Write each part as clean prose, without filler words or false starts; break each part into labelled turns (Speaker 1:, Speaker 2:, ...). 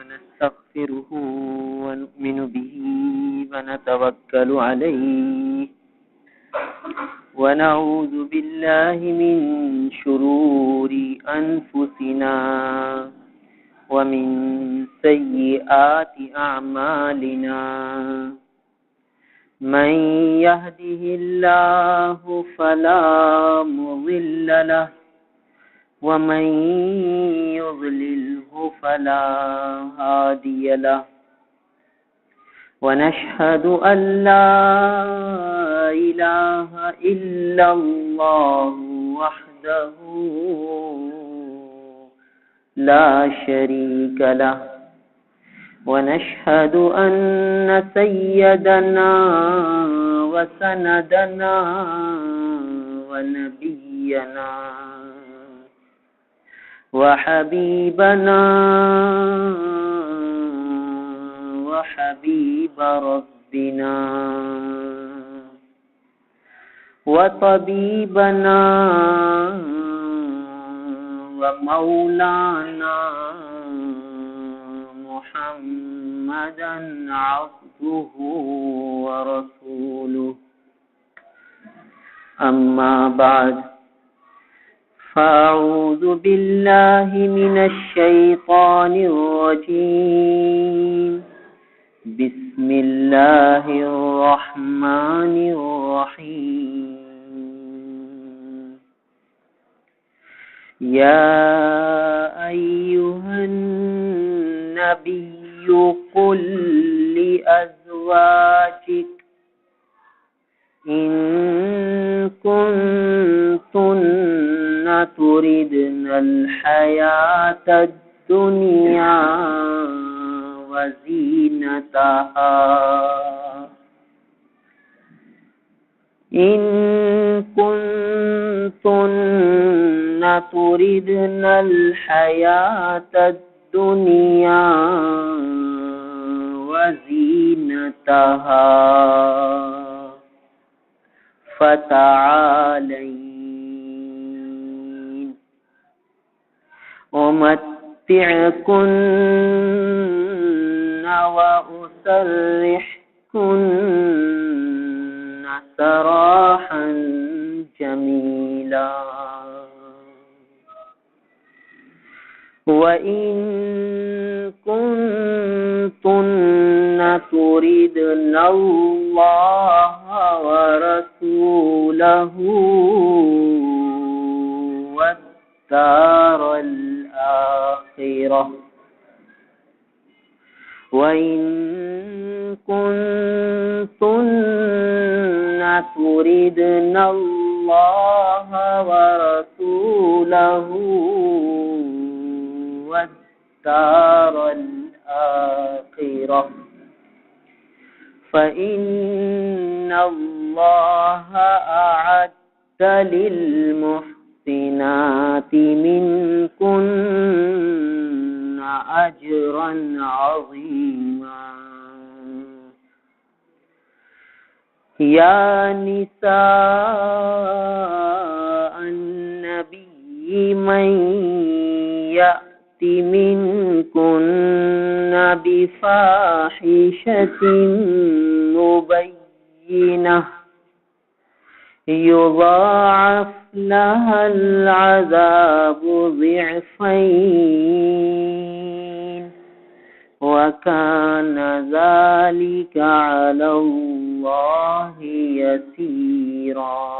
Speaker 1: ونستغفره ونؤمن به ونتوكل عليه ونعوذ بالله من شرور أنفسنا ومن سيئات أعمالنا من يهده الله فلا مضل له ومن يضلله فلا هادي له ونشهد أن لا إله إلا الله وحده لا شريك له ونشهد أن سيدنا وسندنا ونبينا وحبيبنا وحبيب ربنا وطبيبنا ومولانا محمدا عبده ورسوله أما بعد فأعوذ بالله من الشيطان الرجيم بسم الله الرحمن الرحيم يا أيها النبي قل لأزواجك إن كنتن تردن الحياة الدنيا وزينتها إن كنتن تردن الحياة الدنيا وزينتها فتعالين أمتعكن وأسرحكن سراحا جميلا وإن كنتن تردن الله ورسوله والدار الآخرة وإن كنتن تردن الله ورسوله والدار الآخرة فإن الله أعد للمحسنات منكن أجرا عظيما يا نساء النبي من يأت منكن بفاحشة مبينة يضاعف لها العذاب ضعفين وكان ذلك على الله يسيرا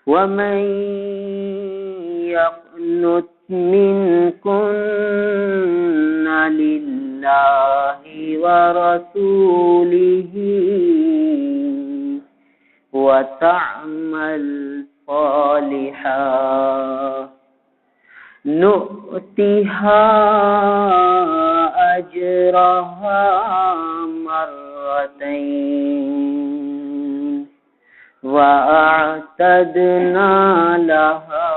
Speaker 1: ومن يقنت منكن لله ورسوله وتعمل صالحا نؤتها أجرها مرتين وأعتدنا لها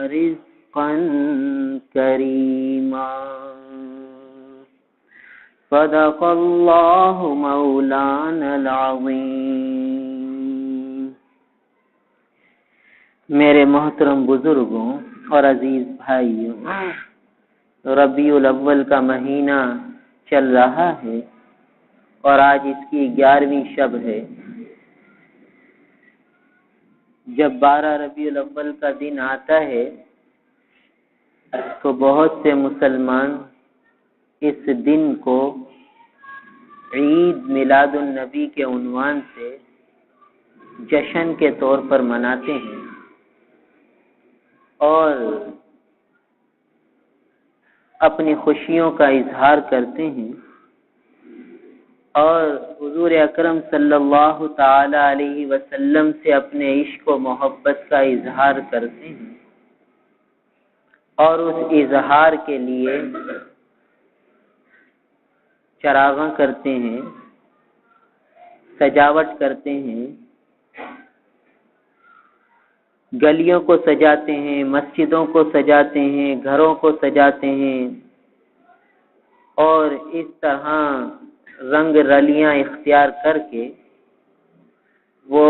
Speaker 1: رزقا كريما صدق اللہ مولانا العظیم۔ میرے محترم بزرگوں اور عزیز بھائیوں، ربیع الاول کا مہینہ چل رہا ہے اور آج اس کی 11ویں شب ہے۔ جب 12 ربیع الاول کا دن آتا ہے تو بہت سے مسلمان اس دن کو عید میلاد النبی کے عنوان سے جشن کے طور پر مناتے ہیں اور اپنی خوشیوں کا اظہار کرتے ہیں اور حضور اکرم صلی اللہ تعالی علیہ وسلم سے اپنے عشق و محبت کا اظہار کرتے ہیں اور اس اظہار کے لیے چراغاں کرتے ہیں، سجاوٹ کرتے ہیں، گلیوں کو سجاتے ہیں، مسجدوں کو سجاتے ہیں، گھروں کو سجاتے ہیں اور اس طرح رنگ رلیاں اختیار کر کے وہ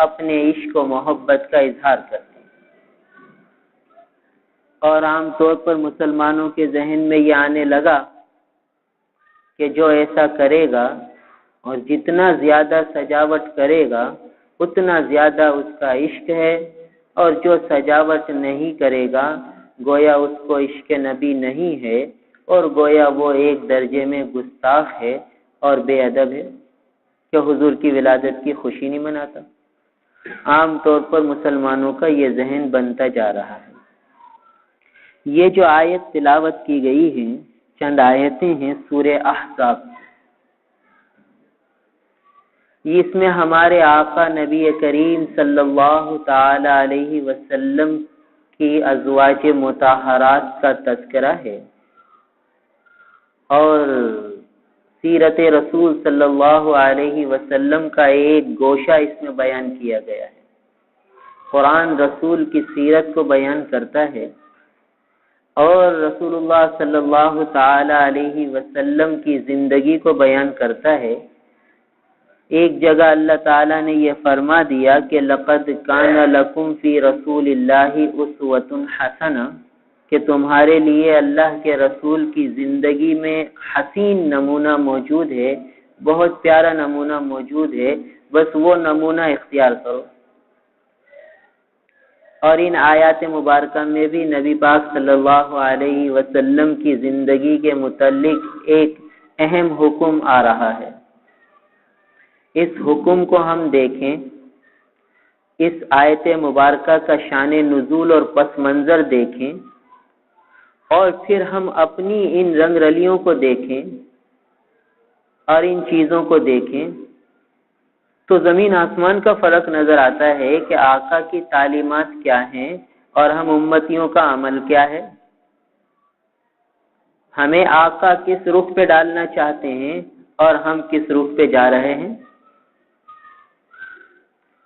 Speaker 1: اپنے عشق و محبت کا اظہار کرتے ہیں۔ اور عام طور پر مسلمانوں کے ذہن میں یہ آنے لگا کہ جو ایسا کرے گا اور جتنا زیادہ سجاوٹ کرے گا اتنا زیادہ اس کا عشق ہے، اور جو سجاوٹ نہیں کرے گا گویا اس کو عشق نبی نہیں ہے اور گویا وہ ایک درجے میں گستاخ ہے اور بے ادب ہے کہ حضور کی ولادت کی خوشی نہیں مناتا۔ عام طور پر مسلمانوں کا یہ ذہن بنتا جا رہا ہے۔ یہ جو آیت تلاوت کی گئی ہے چند آیتیں ہیں سورہ احزاب، اس میں ہمارے آقا نبی کریم صلی اللہ تعالی علیہ وسلم کی ازواج مطہرات کا تذکرہ ہے اور سیرت رسول صلی اللہ علیہ وسلم کا ایک گوشہ اس میں بیان کیا گیا ہے۔ قرآن رسول کی سیرت کو بیان کرتا ہے اور رسول اللہ صلی اللہ تعالی علیہ وسلم کی زندگی کو بیان کرتا ہے۔ ایک جگہ اللہ تعالیٰ نے یہ فرما دیا کہ لَقَدْ كَانَ لَكُمْ فِي رَسُولِ اللَّهِ أُسْوَةٌ حَسَنَةٌ کہ تمہارے لیے اللہ کے رسول کی زندگی میں حسین نمونہ موجود ہے، بہت پیارا نمونہ موجود ہے، بس وہ نمونہ اختیار کرو۔ اور ان آیات مبارکہ میں بھی نبی پاک صلی اللہ علیہ وسلم کی زندگی کے متعلق ایک اہم حکم آ رہا ہے۔ اس حکم کو ہم دیکھیں، اس آیت مبارکہ کا شان نزول اور پس منظر دیکھیں اور پھر ہم اپنی ان رنگ رلیوں کو دیکھیں اور ان چیزوں کو دیکھیں تو زمین آسمان کا فرق نظر آتا ہے کہ آقا کی تعلیمات کیا ہیں اور ہم امتیوں کا عمل کیا ہے۔ ہمیں آقا کس رخ پہ ڈالنا چاہتے ہیں اور ہم کس رخ پہ جا رہے ہیں۔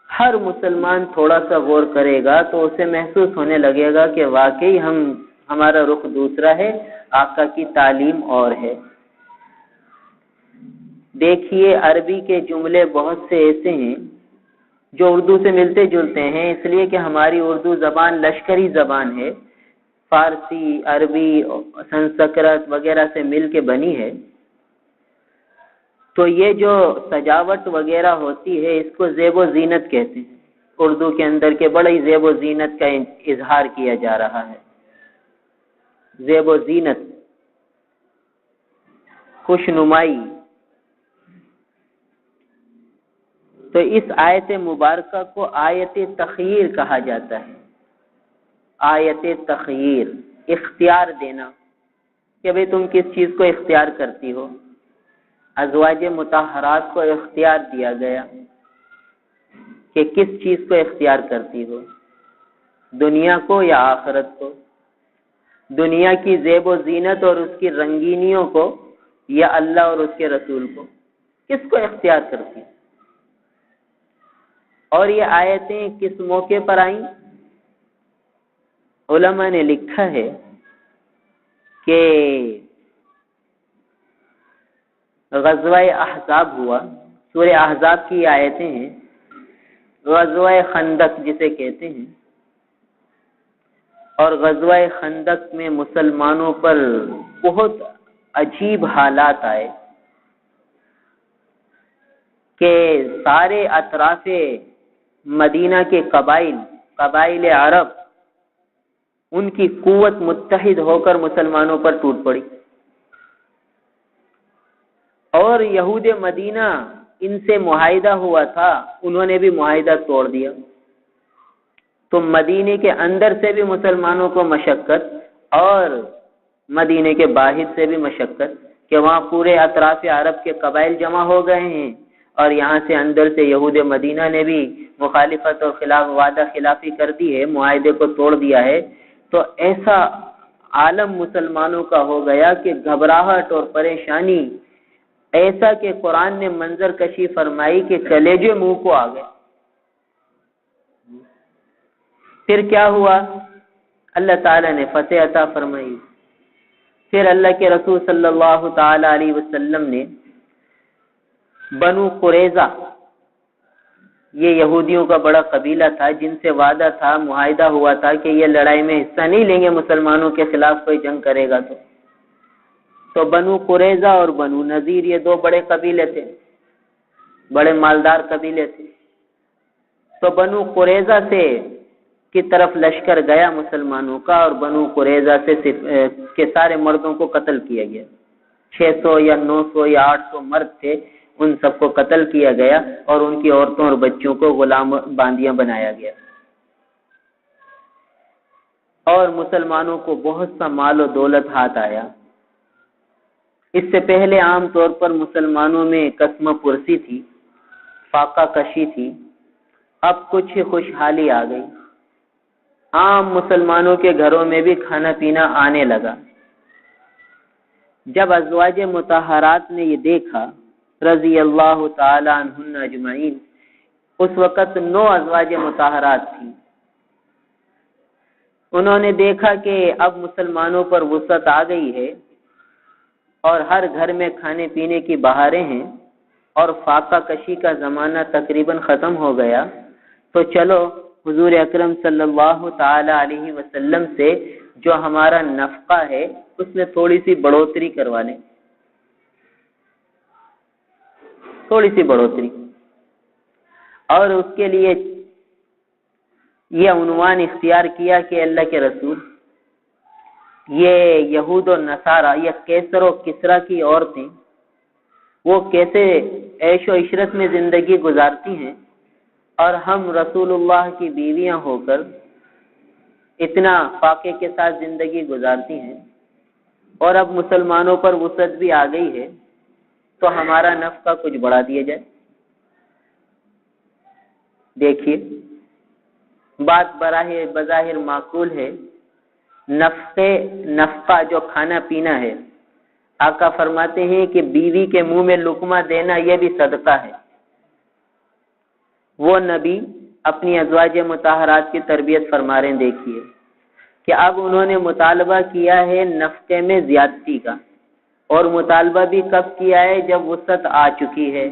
Speaker 1: ہر مسلمان تھوڑا سا غور کرے گا تو اسے محسوس ہونے لگے گا کہ واقعی ہمارا رخ دوسرا ہے، آقا کی تعلیم اور ہے۔ دیکھیے عربی کے جملے بہت سے ایسے ہیں جو اردو سے ملتے جلتے ہیں، اس لیے کہ ہماری اردو زبان لشکری زبان ہے، فارسی، عربی، سنسکرت وغیرہ سے مل کے بنی ہے۔ تو یہ جو سجاوٹ وغیرہ ہوتی ہے اس کو زیب و زینت کہتے ہیں۔ اردو کے اندر کے بڑی زیب و زینت کا اظہار کیا جا رہا ہے۔ زیب و زینت، خوش نمائی۔ تو اس آیت مبارکہ کو آیت تخییر کہا جاتا ہے۔ آیت تخییر، اختیار دینا کہ بھئی تم کس چیز کو اختیار کرتی ہو۔ ازواج مطہرات کو اختیار دیا گیا کہ کس چیز کو اختیار کرتی ہو، دنیا کو یا آخرت کو، دنیا کی زیب و زینت اور اس کی رنگینیوں کو یا اللہ اور اس کے رسول کو، کس کو اختیار کرتی؟ اور یہ آیتیں کس موقع پر آئیں؟ علماء نے لکھا ہے کہ غزوہ احزاب ہوا، سورہ احزاب کی آیتیں ہیں، غزوہ خندق جسے کہتے ہیں، اور غزوہ خندق میں مسلمانوں پر بہت عجیب حالات آئے کہ سارے اطراف مدینہ کے قبائل عرب ان کی قوت متحد ہو کر مسلمانوں پر ٹوٹ پڑی، اور یہود مدینہ ان سے معاہدہ ہوا تھا، انہوں نے بھی معاہدہ توڑ دیا۔ تو مدینے کے اندر سے بھی مسلمانوں کو مشقت اور مدینے کے باہر سے بھی مشقت کہ وہاں پورے اطراف عرب کے قبائل جمع ہو گئے ہیں، اور یہاں سے اندر سے یہود مدینہ نے بھی مخالفت اور وعدہ خلافی کر دی ہے، معاہدے کو توڑ دیا ہے۔ تو ایسا عالم مسلمانوں کا ہو گیا کہ گھبراہٹ اور پریشانی ایسا کہ قرآن نے منظر کشی فرمائی کہ کلیجے منہ کو آ گئے۔ پھر کیا ہوا؟ اللہ تعالیٰ نے فتح عطا فرمائی۔ پھر اللہ کے رسول صلی اللہ تعالی علیہ وسلم نے بنو قریظہ، یہ یہودیوں کا بڑا قبیلہ تھا جن سے وعدہ تھا، معاہدہ ہوا تھا کہ یہ لڑائی میں حصہ نہیں لیں گے، مسلمانوں کے خلاف کوئی جنگ کرے گا تو بنو قریظہ اور بنو نذیر یہ دو بڑے قبیلے تھے، بڑے مالدار قبیلے تھے۔ تو بنو قریظہ سے کی طرف لشکر گیا مسلمانوں کا، اور بنو قریظہ سے کے سارے مردوں کو قتل کیا گیا۔ 600 یا 900 یا 800 مرد تھے، ان سب کو قتل کیا گیا، اور ان کی عورتوں اور بچوں کو غلام باندیاں بنایا گیا، اور مسلمانوں کو بہت سا مال و دولت ہاتھ آیا۔ اس سے پہلے عام طور پر مسلمانوں میں قسمہ پرسی تھی، فاقہ کشی تھی، اب کچھ خوشحالی آ گئی، عام مسلمانوں کے گھروں میں بھی کھانا پینا آنے لگا۔ جب ازواج مطہرات نے یہ دیکھا رضی اللہ تعالی عنہن اجمعین، اس وقت 9 ازواج مطہرات تھیں، انہوں نے دیکھا کہ اب مسلمانوں پر وسعت آ گئی ہے، اور ہر گھر میں کھانے پینے کی بہاریں ہیں، اور فاقہ کشی کا زمانہ تقریباً ختم ہو گیا، تو چلو حضور اکرم صلی اللہ تعالی علیہ وسلم سے جو ہمارا نفقہ ہے اس میں تھوڑی سی بڑھوتری کروا لیں، تھوڑی سی بڑھوتری۔ اور اس کے لیے یہ عنوان اختیار کیا کہ اللہ کے رسول، یہ یہود و نصارہ، یہ کیسر و کسرا کی عورتیں وہ کیسے عیش و عشرت میں زندگی گزارتی ہیں، اور ہم رسول اللہ کی بیویاں ہو کر اتنا فاقے کے ساتھ زندگی گزارتی ہیں، اور اب مسلمانوں پر وسعت بھی آ گئی ہے، تو ہمارا نفقہ کچھ بڑھا دیا جائے۔ دیکھیے بات بظاہر معقول ہے، نفقہ جو کھانا پینا ہے، آقا فرماتے ہیں کہ بیوی کے منہ میں لقمہ دینا یہ بھی صدقہ ہے۔ وہ نبی اپنی ازواج مطہرات کی تربیت فرما رہے ہیں، دیکھیے کہ اب انہوں نے مطالبہ کیا ہے نفقے میں زیادتی کا، اور مطالبہ بھی کب کیا ہے؟ جب وسعت آ چکی ہے،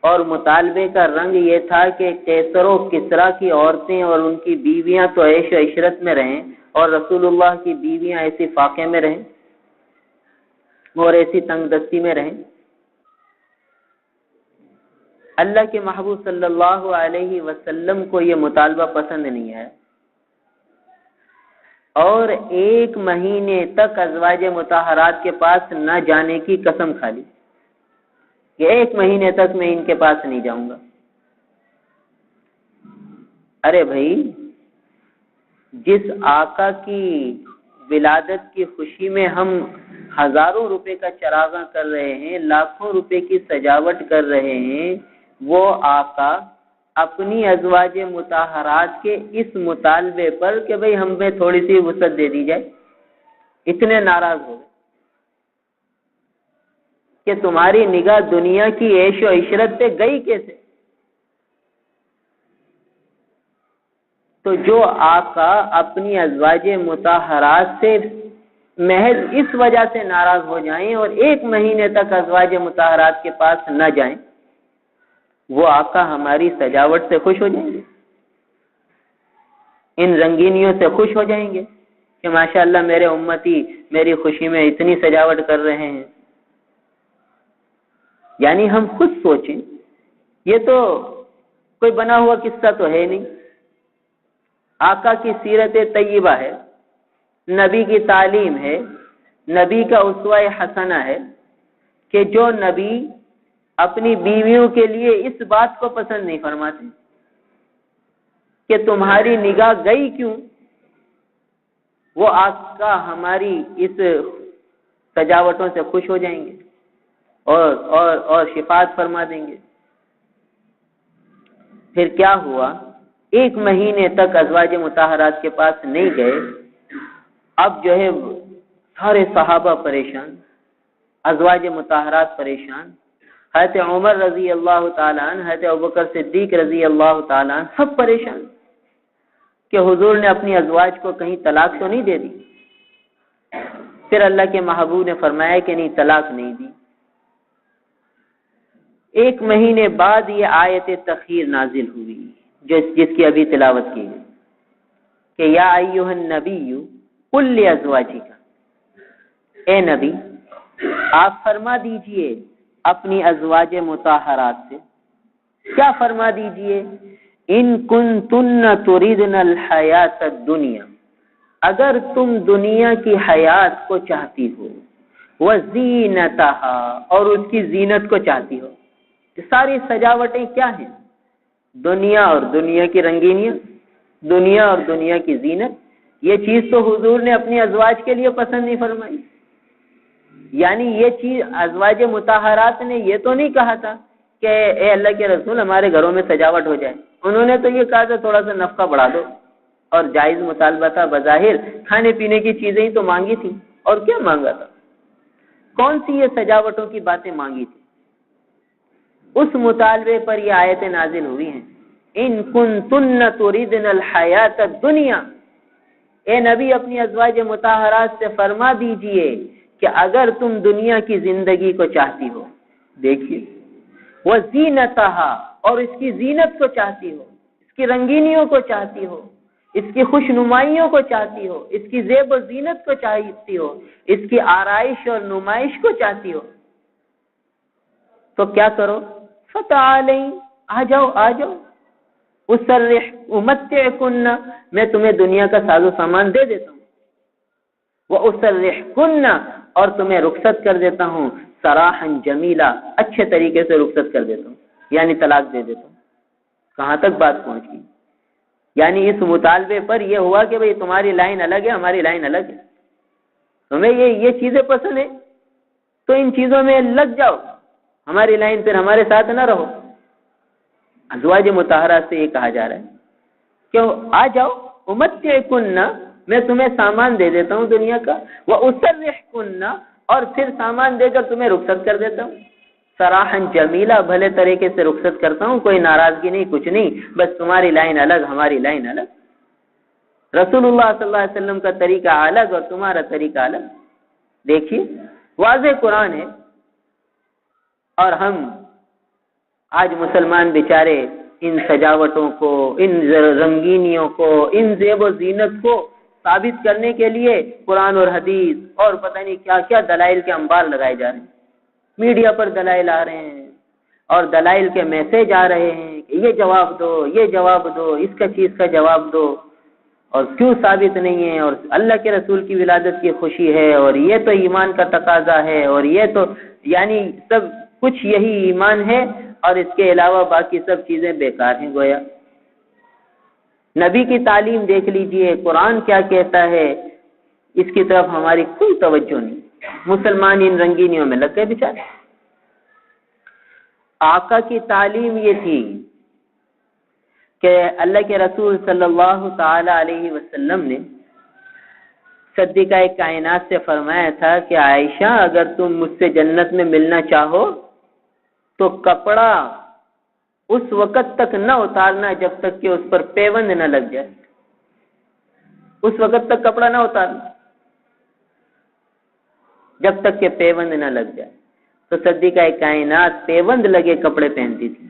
Speaker 1: اور مطالبے کا رنگ یہ تھا کہ کیسر و کسرا کی عورتیں اور ان کی بیویاں تو عیش و عشرت میں رہیں، اور رسول اللہ کی بیویاں ایسی فاقے میں رہیں اور ایسی تنگ دستی میں رہیں۔ اللہ کے محبوب صلی اللہ علیہ وسلم کو یہ مطالبہ پسند نہیں ہے، اور 1 مہینے تک ازواج مطہرات کے پاس نہ جانے کی قسم کھا لی کہ 1 مہینے تک میں ان کے پاس نہیں جاؤں گا۔ ارے بھائی، جس آقا کی ولادت کی خوشی میں ہم ہزاروں روپے کا چراغاں کر رہے ہیں، لاکھوں روپے کی سجاوٹ کر رہے ہیں، وہ آقا اپنی ازواج مطہرات کے اس مطالبے پر کہ بھئی ہمیں تھوڑی سی وسعت دے دی جائے، اتنے ناراض ہو گئے کہ تمہاری نگاہ دنیا کی عیش و عشرت سے گئی کیسے؟ تو جو آقا اپنی ازواج مطہرات سے محض اس وجہ سے ناراض ہو جائیں اور 1 مہینے تک ازواج مطہرات کے پاس نہ جائیں، وہ آقا ہماری سجاوٹ سے خوش ہو جائیں گے، ان رنگینیوں سے خوش ہو جائیں گے؟ کہ ماشاءاللہ میرے امتی میری خوشی میں اتنی سجاوٹ کر رہے ہیں. یعنی ہم خود سوچیں، یہ تو کوئی بنا ہوا قصہ تو ہے نہیں، آقا کی سیرت طیبہ ہے، نبی کی تعلیم ہے، نبی کا اسوہ حسنہ ہے کہ جو نبی اپنی بیویوں کے لیے اس بات کو پسند نہیں فرماتے کہ تمہاری نگاہ گئی کیوں، وہ آقا ہماری اس سجاوٹوں سے خوش ہو جائیں گے اور شفاعت فرما دیں گے. پھر کیا ہوا؟ 1 مہینے تک ازواج مطہرات کے پاس نہیں گئے. اب جو ہے سارے صحابہ پریشان، ازواج مطہرات پریشان، حضرت عمر رضی اللہ تعالیٰ عنہ، حضرت ابوبکر صدیق رضی اللہ تعالیٰ عنہ سب پریشان کہ حضور نے اپنی ازواج کو کہیں طلاق تو نہیں دے دی. پھر اللہ کے محبوب نے فرمایا کہ نہیں، طلاق نہیں دی. 1 مہینے بعد یہ آیت تخیر نازل ہوئی جس کی ابھی تلاوت کی گئی کہ یا ایھا النبی قل لازواجک، اے نبی آپ فرما دیجئے اپنی ازواج مطہرات سے، کیا فرما دیجئے؟ ان کنتن تریدن الحیات الدنیا، اگر تم دنیا کی حیات کو چاہتی ہو، وزینتہا، اور اس کی زینت کو چاہتی ہو. ساری سجاوٹیں کیا ہیں؟ دنیا اور دنیا کی رنگینیاں، دنیا اور دنیا کی زینت. یہ چیز تو حضور نے اپنی ازواج کے لیے پسند نہیں فرمائی. یعنی یہ چیز ازواج مطہرات نے یہ تو نہیں کہا تھا کہ اے اللہ کے رسول ہمارے گھروں میں سجاوٹ ہو جائے. انہوں نے تو یہ کہا تھا تھوڑا سا نفقہ بڑھا دو، اور جائز مطالبہ تھا. بظاہر کھانے پینے کی چیزیں ہی تو مانگی تھی، اور کیا مانگا تھا؟ کون سی یہ سجاوٹوں کی باتیں مانگی تھی؟ اس مطالبے پر یہ آیتیں نازل ہوئی ہیں. ان کنتن تریدن الحیات الدنیا، اے نبی اپنی ازواج مطہرات سے فرما دیجئے کہ اگر تم دنیا کی زندگی کو چاہتی ہو، دیکھیے، وزینتہا، اور اس کی زینت کو چاہتی ہو، اس کی رنگینیوں کو چاہتی ہو، اس کی خوش نمائیوں کو چاہتی ہو، اس کی زیب و زینت کو چاہتی ہو، اس کی آرائش اور نمائش کو چاہتی ہو، تو کیا کرو؟ فتعالیں، آ جاؤ، آ جاؤ. امتعکن، میں تمہیں دنیا کا ساز و سامان دے دیتا ہوں. واسرحکن، اور تمہیں رخصت کر دیتا ہوں. سراحا جمیلا، اچھے طریقے سے رخصت کر دیتا ہوں، یعنی طلاق دے دیتا ہوں. کہاں تک بات پہنچ گئی؟ یعنی اس مطالبے پر یہ ہوا کہ بھئی تمہاری لائن الگ ہے، ہماری لائن الگ ہے. تمہیں یہ چیزیں پسند ہے تو ان چیزوں میں لگ جاؤ، ہماری لائن پھر ہمارے ساتھ نہ رہو. ازواج مطہرات سے یہ کہا جا رہا ہے کہ آ جاؤ، امتعکن، میں تمہیں سامان دے دیتا ہوں دنیا کا، واسرحکن، اور پھر سامان دے کر تمہیں رخصت کر دیتا ہوں. سراحا جمیلا، بھلے طریقے سے رخصت کرتا ہوں، کوئی ناراضگی نہیں، کچھ نہیں، بس تمہاری لائن الگ، ہماری لائن الگ. رسول اللہ صلی اللہ علیہ وسلم کا طریقہ الگ اور تمہارا طریقہ الگ. دیکھیے واضح قرآن ہے. اور ہم آج مسلمان بیچارے ان سجاوٹوں کو، ان رنگینیوں کو، ان زیب و زینت کو ثابت کرنے کے لیے قرآن اور حدیث اور پتہ نہیں کیا کیا دلائل کے انبار لگائے جا رہے ہیں. میڈیا پر دلائل آ رہے ہیں اور دلائل کے میسج آ رہے ہیں کہ یہ جواب دو، یہ جواب دو، اس کا چیز کا جواب دو، اور کیوں ثابت نہیں ہے، اور اللہ کے رسول کی ولادت کی خوشی ہے، اور یہ تو ایمان کا تقاضا ہے، اور یہ تو یعنی سب کچھ یہی ایمان ہے، اور اس کے علاوہ باقی سب چیزیں بیکار ہیں. گویا نبی کی تعلیم دیکھ لیجئے، قرآن کیا کہتا ہے، اس کی طرف ہماری کوئی توجہ نہیں. مسلمان ان رنگینیوں میں لگ گئے بیچارے. آقا کی تعلیم یہ تھی کہ اللہ کے رسول صلی اللہ تعالی علیہ وسلم نے صدیقہ کائنات سے فرمایا تھا کہ عائشہ اگر تم مجھ سے جنت میں ملنا چاہو تو کپڑا اس وقت تک نہ اتارنا جب تک کہ اس پر پیوند نہ لگ جائے. اس وقت تک کپڑا نہ اتارنا جب تک کہ پیوند نہ لگ جائے. تو صدیقہ کائنات پیوند لگے کپڑے پہنتی تھی.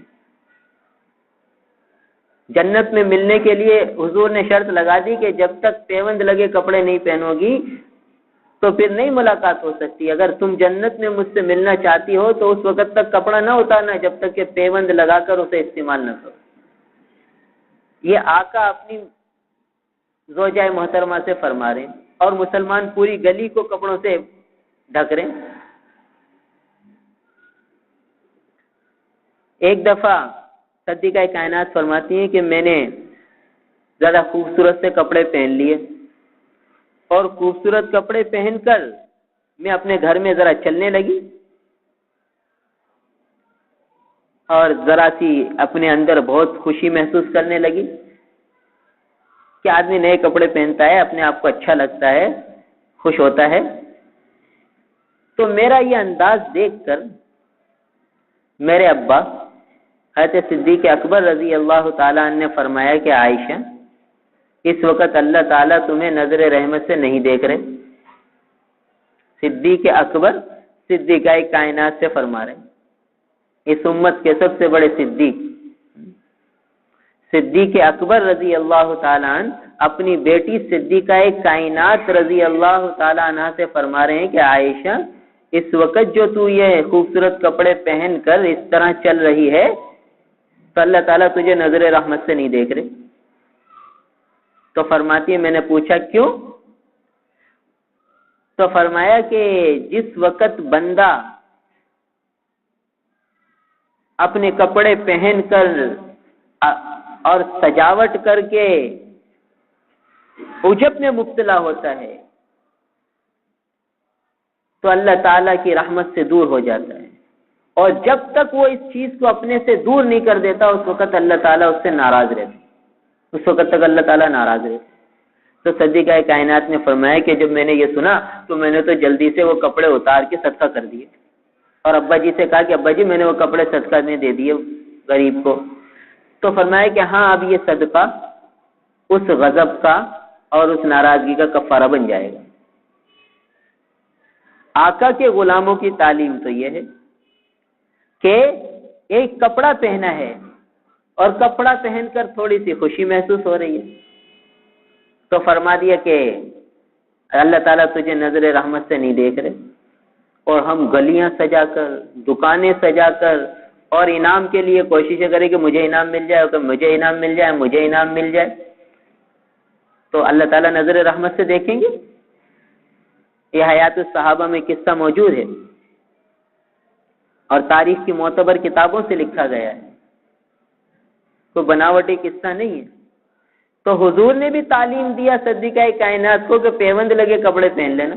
Speaker 1: جنت میں ملنے کے لیے حضور نے شرط لگا دی کہ جب تک پیوند لگے کپڑے نہیں پہنو گی تو پھر نہیں ملاقات ہو سکتی. اگر تم جنت میں مجھ سے ملنا چاہتی ہو تو اس وقت تک کپڑا نہ اتارنا جب تک کہ پیوند لگا کر اسے استعمال نہ کرو. یہ آقا اپنی زوجہ محترمہ سے فرما رہے ہیں اور مسلمان پوری گلی کو کپڑوں سے ڈھک رہے ہیں. ایک دفعہ صدیقہ کائنات فرماتی ہیں کہ میں نے زیادہ خوبصورت سے کپڑے پہن لیے اور خوبصورت کپڑے پہن کر میں اپنے گھر میں ذرا چلنے لگی اور ذرا سی اپنے اندر بہت خوشی محسوس کرنے لگی کہ آدمی نئے کپڑے پہنتا ہے، اپنے آپ کو اچھا لگتا ہے، خوش ہوتا ہے. تو میرا یہ انداز دیکھ کر میرے ابا حضرت صدیق اکبر رضی اللہ تعالیٰ عنہ نے فرمایا کہ عائشہ اس وقت اللہ تعالیٰ تمہیں نظر رحمت سے نہیں دیکھ رہے. صدیق اکبر صدیقہ کائنات سے فرما رہے ہیں، اس امت کے سب سے بڑے صدیق اکبر رضی اللہ تعالیٰ عنہ اپنی بیٹی صدیقہ کائنات رضی اللہ تعالیٰ عنہ سے فرما رہے ہیں کہ عائشہ اس وقت جو تو یہ خوبصورت کپڑے پہن کر اس طرح چل رہی ہے تو اللہ تعالیٰ تجھے نظر رحمت سے نہیں دیکھ رہے. تو فرماتی ہے میں نے پوچھا کیوں؟ تو فرمایا کہ جس وقت بندہ اپنے کپڑے پہن کر اور سجاوٹ کر کے عجب میں مبتلا ہوتا ہے تو اللہ تعالیٰ کی رحمت سے دور ہو جاتا ہے، اور جب تک وہ اس چیز کو اپنے سے دور نہیں کر دیتا اس وقت اللہ تعالیٰ اس سے ناراض رہتا، اس وقت تک اللہ تعالیٰ ناراض رہتا. تو صدیقہ کائنات نے فرمایا کہ جب میں نے یہ سنا تو میں نے تو جلدی سے وہ کپڑے اتار کے صدقہ کر دیے اور ابا جی سے کہا کہ ابا جی میں نے وہ کپڑے صدقہ میں دے دیے غریب کو. تو فرمایا کہ ہاں اب یہ صدقہ اس غضب کا اور اس ناراضگی کا کفارہ بن جائے گا. آقا کے غلاموں کی تعلیم تو یہ ہے کہ ایک کپڑا پہنا ہے اور کپڑا پہن کر تھوڑی سی خوشی محسوس ہو رہی ہے تو فرما دیا کہ اللہ تعالیٰ تجھے نظر رحمت سے نہیں دیکھ رہے، اور ہم گلیاں سجا کر دکانیں سجا کر اور انعام کے لیے کوششیں کریں کہ مجھے انعام مل جائے، مجھے انعام مل جائے، مجھے انعام مل جائے، تو اللہ تعالیٰ نظر رحمت سے دیکھیں گے؟ یہ حیات الصحابہ میں قصہ موجود ہے اور تاریخ کی معتبر کتابوں سے لکھا گیا ہے، کوئی بناوٹی قصہ نہیں ہے. تو حضور نے بھی تعلیم دیا صدیقہ کائنات کو کہ پیوند لگے کپڑے پہن لینا.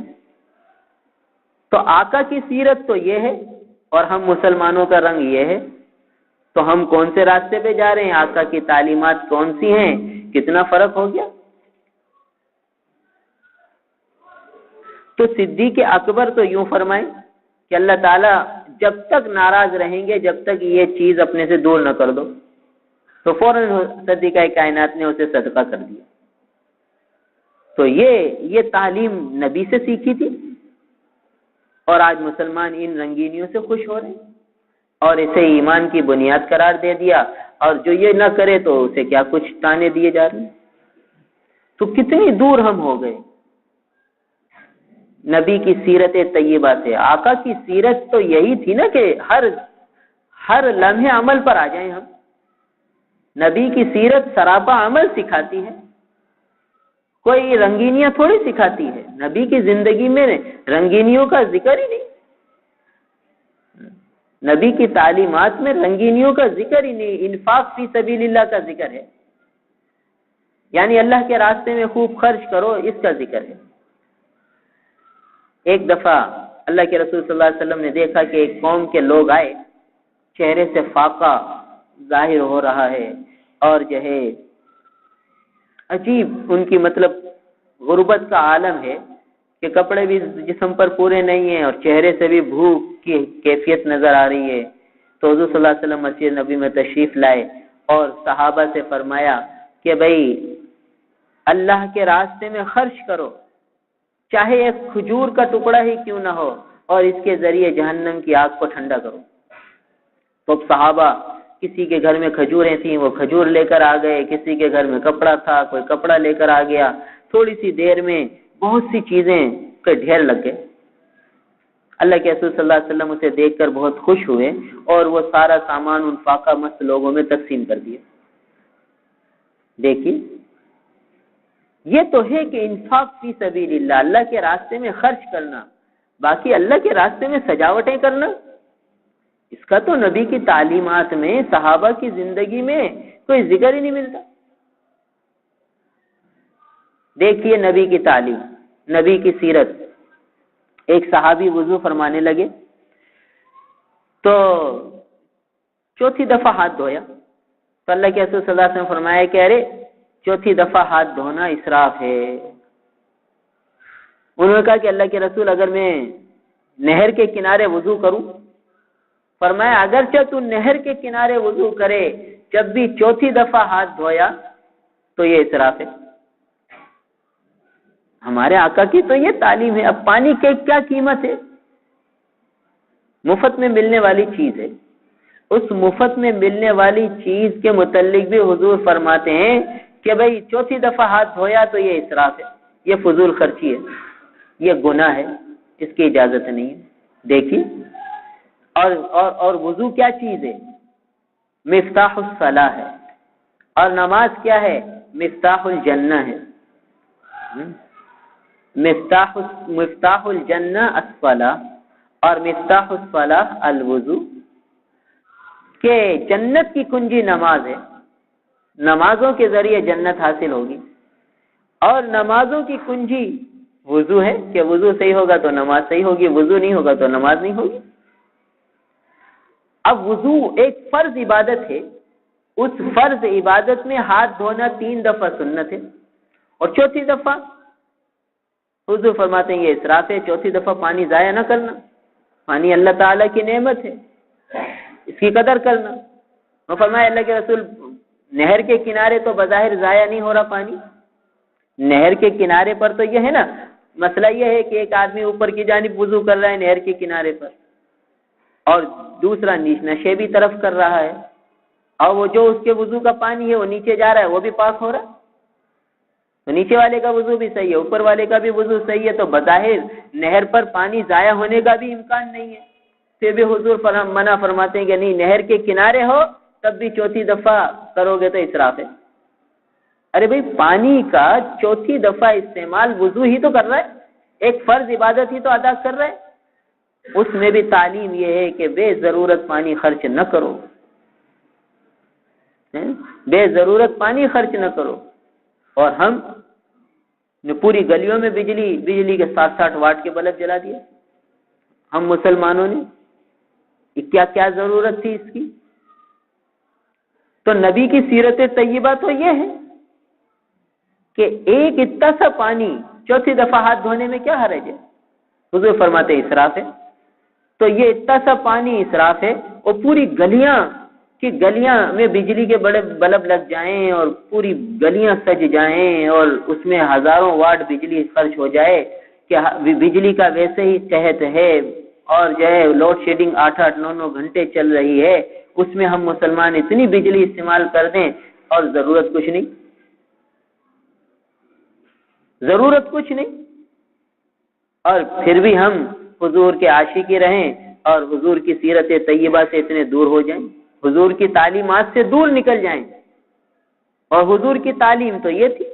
Speaker 1: تو آقا کی سیرت تو یہ ہے اور ہم مسلمانوں کا رنگ یہ ہے، تو ہم کون سے راستے پہ جا رہے ہیں؟ آقا کی تعلیمات کون سی ہیں؟ کتنا فرق ہو گیا. تو صدیق اکبر تو یوں فرمائیں کہ اللہ تعالیٰ جب تک ناراض رہیں گے جب تک یہ چیز اپنے سے دور نہ کر دو، تو فوراً صدیقہ کائنات نے اسے صدقہ کر دیا. تو یہ تعلیم نبی سے سیکھی تھی اور آج مسلمان ان رنگینیوں سے خوش ہو رہے ہیں اور اسے ایمان کی بنیاد قرار دے دیا، اور جو یہ نہ کرے تو اسے کیا کچھ تانے دیے جا رہے ہیں. تو کتنی دور ہم ہو گئے نبی کی سیرت طیبہ سے. آقا کی سیرت تو یہی تھی نا کہ ہر لمحے عمل پر آ جائیں ہم. نبی کی سیرت سراپا عمل سکھاتی ہے، کوئی رنگینیاں تھوڑی سکھاتی ہے. نبی کی زندگی میں رنگینیوں کا ذکر ہی نہیں، نبی کی تعلیمات میں رنگینیوں کا ذکر ہی نہیں. انفاق فی سبیل اللہ کا ذکر ہے، یعنی اللہ کے راستے میں خوب خرچ کرو، اس کا ذکر ہے. ایک دفعہ اللہ کے رسول صلی اللہ علیہ وسلم نے دیکھا کہ ایک قوم کے لوگ آئے، چہرے سے فاقہ ظاہر ہو رہا ہے اور جو ہے عجیب ان کی مطلب غربت کا عالم ہے کہ کپڑے بھی جسم پر پورے نہیں ہیں اور چہرے سے بھی بھوک کی کیفیت نظر آ رہی ہے. تو حضور صلی اللہ علیہ وسلم مسجد نبی میں تشریف لائے اور صحابہ سے فرمایا کہ بھائی اللہ کے راستے میں خرچ کرو، چاہے ایک کھجور کا ٹکڑا ہی کیوں نہ ہو، اور اس کے ذریعے جہنم کی آگ کو ٹھنڈا کرو. تو صحابہ کسی کے گھر میں کھجوریں تھیں وہ کھجور لے کر آ گئے، کسی کے گھر میں کپڑا تھا کوئی کپڑا لے کر آ گیا، تھوڑی سی دیر میں بہت سی چیزیں کے ڈھیر لگ گئے۔ اللہ کے رسول صلی اللہ علیہ وسلم اسے دیکھ کر بہت خوش ہوئے اور وہ سارا سامان ان فاقہ مست لوگوں میں تقسیم کر دیا۔ دیکھیے یہ تو ہے کہ انفاق فی سبیل اللہ، اللہ کے راستے میں خرچ کرنا، باقی اللہ کے راستے میں سجاوٹیں کرنا، اس کا تو نبی کی تعلیمات میں صحابہ کی زندگی میں کوئی ذکر ہی نہیں ملتا۔ دیکھیے نبی کی تعلیم، نبی کی سیرت، ایک صحابی وضو فرمانے لگے تو چوتھی دفعہ ہاتھ دھویا تو اللہ کے رسول صلی اللہ علیہ وسلم فرمایا کہ ارے چوتھی دفعہ ہاتھ دھونا اسراف ہے۔ انہوں نے کہا کہ اللہ کے رسول اگر میں نہر کے کنارے وضو کروں؟ فرمایا اگرچہ تو نہر کے کنارے وضو کرے جب بھی چوتھی دفعہ ہاتھ دھویا تو یہ اسراف ہے۔ ہمارے آقا کی تو یہ تعلیم ہے۔ اب پانی کی کیا قیمت ہے؟ مفت میں ملنے والی چیز ہے، اس مفت میں ملنے والی چیز کے متعلق بھی حضور فرماتے ہیں کہ بھئی چوتھی دفعہ ہاتھ دھویا تو یہ اسراف ہے، یہ فضول خرچی ہے، یہ گناہ ہے، اس کی اجازت نہیں ہے۔ دیکھیے اور وضو کیا چیز ہے؟ مفتاح الصلاح ہے، اور نماز کیا ہے؟ مفتاح الجنہ ہے۔ مفتاح الجنہ الصلاح اور مفتاح الصلاح الوضو، کہ جنت کی کنجی نماز ہے، نمازوں کے ذریعے جنت حاصل ہوگی، اور نمازوں کی کنجی وضو ہے کہ وضو صحیح ہوگا تو نماز صحیح ہوگی، وضو نہیں ہوگا تو نماز نہیں ہوگی۔ اب وضو ایک فرض عبادت ہے، اس فرض عبادت میں ہاتھ دھونا 3 دفعہ سنت ہے، اور چوتھی دفعہ حضور فرماتے ہیں یہ اسراف ہے۔ چوتھی دفعہ پانی ضائع نہ کرنا، پانی اللہ تعالیٰ کی نعمت ہے، اس کی قدر کرنا۔ وہ فرمایا اللہ کے رسول نہر کے کنارے تو بظاہر ضائع نہیں ہو رہا پانی، نہر کے کنارے پر تو یہ ہے نا، مسئلہ یہ ہے کہ ایک آدمی اوپر کی جانب وضو کر رہا ہے نہر کے کنارے پر، اور دوسرا نشے بھی طرف کر رہا ہے، اور وہ جو اس کے وضو کا پانی ہے وہ نیچے جا رہا ہے، وہ بھی پاک ہو رہا ہے، تو نیچے والے کا وضو بھی صحیح ہے، اوپر والے کا بھی وضو صحیح ہے، تو بظاہر نہر پر پانی ضائع ہونے کا بھی امکان نہیں ہے۔ پھر بھی حضور منع فرماتے ہیں کہ نہیں، نہر کے کنارے ہو تب بھی چوتھی دفعہ کرو گے تو اسراف ہے۔ ارے بھئی پانی کا چوتھی دفعہ استعمال وضو ہی تو کر رہا ہے، ایک فرض عبادت ہی تو ادا کر رہا ہے، اس میں بھی تعلیم یہ ہے کہ بے ضرورت پانی خرچ نہ کرو، بے ضرورت پانی خرچ نہ کرو۔ اور ہم نے پوری گلیوں میں بجلی کے 60 واٹ کے بلب جلا دیے، ہم مسلمانوں نے، کیا ضرورت تھی اس کی؟ تو نبی کی سیرت طیبہ تو یہ ہے کہ ایک اتنا سا پانی چوتھی دفعہ ہاتھ دھونے میں کیا حرج ہے؟ حضور فرماتے اسراف ہے۔ تو یہ اتنا سا پانی اسراف ہے، اور پوری گلیاں میں بجلی کے بڑے بلب لگ جائیں اور پوری گلیاں سج جائیں اور اس میں ہزاروں واٹ بجلی خرچ ہو جائے کہ بجلی کا ویسے ہی قحط ہے، اور جو ہے لوڈ شیڈنگ 8-8 9-9 گھنٹے چل رہی ہے، اس میں ہم مسلمان اتنی بجلی استعمال کر دیں اور ضرورت کچھ نہیں، ضرورت کچھ نہیں، اور پھر بھی ہم حضور کے عاشقی رہیں اور حضور کی سیرت طیبہ سے اتنے دور ہو جائیں، حضور کی تعلیمات سے دور نکل جائیں۔ اور حضور کی تعلیم تو یہ تھی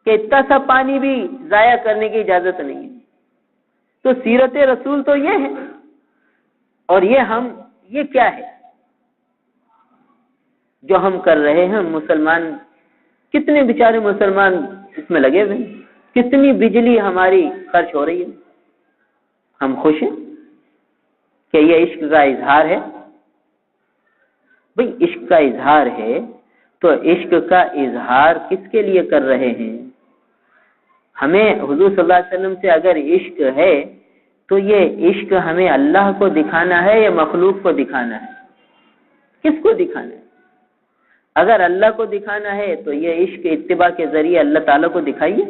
Speaker 1: کہ اتنا سا پانی بھی ضائع کرنے کی اجازت نہیں ہے۔ تو سیرت رسول تو یہ ہے، اور یہ کیا ہے جو ہم کر رہے ہیں؟ مسلمان کتنے بیچارے مسلمان اس میں لگے ہوئے ہیں، کتنی بجلی ہماری خرچ ہو رہی ہے، ہم خوش ہیں کہ یہ عشق کا اظہار ہے؟ بھئی عشق کا اظہار ہے تو عشق کا اظہار کس کے لیے کر رہے ہیں؟ ہمیں حضور صلی اللہ علیہ وسلم سے اگر عشق ہے تو یہ عشق ہمیں اللہ کو دکھانا ہے یا مخلوق کو دکھانا ہے؟ کس کو دکھانا ہے؟ اگر اللہ کو دکھانا ہے تو یہ عشق اتباع کے ذریعے اللہ تعالیٰ کو دکھائیے،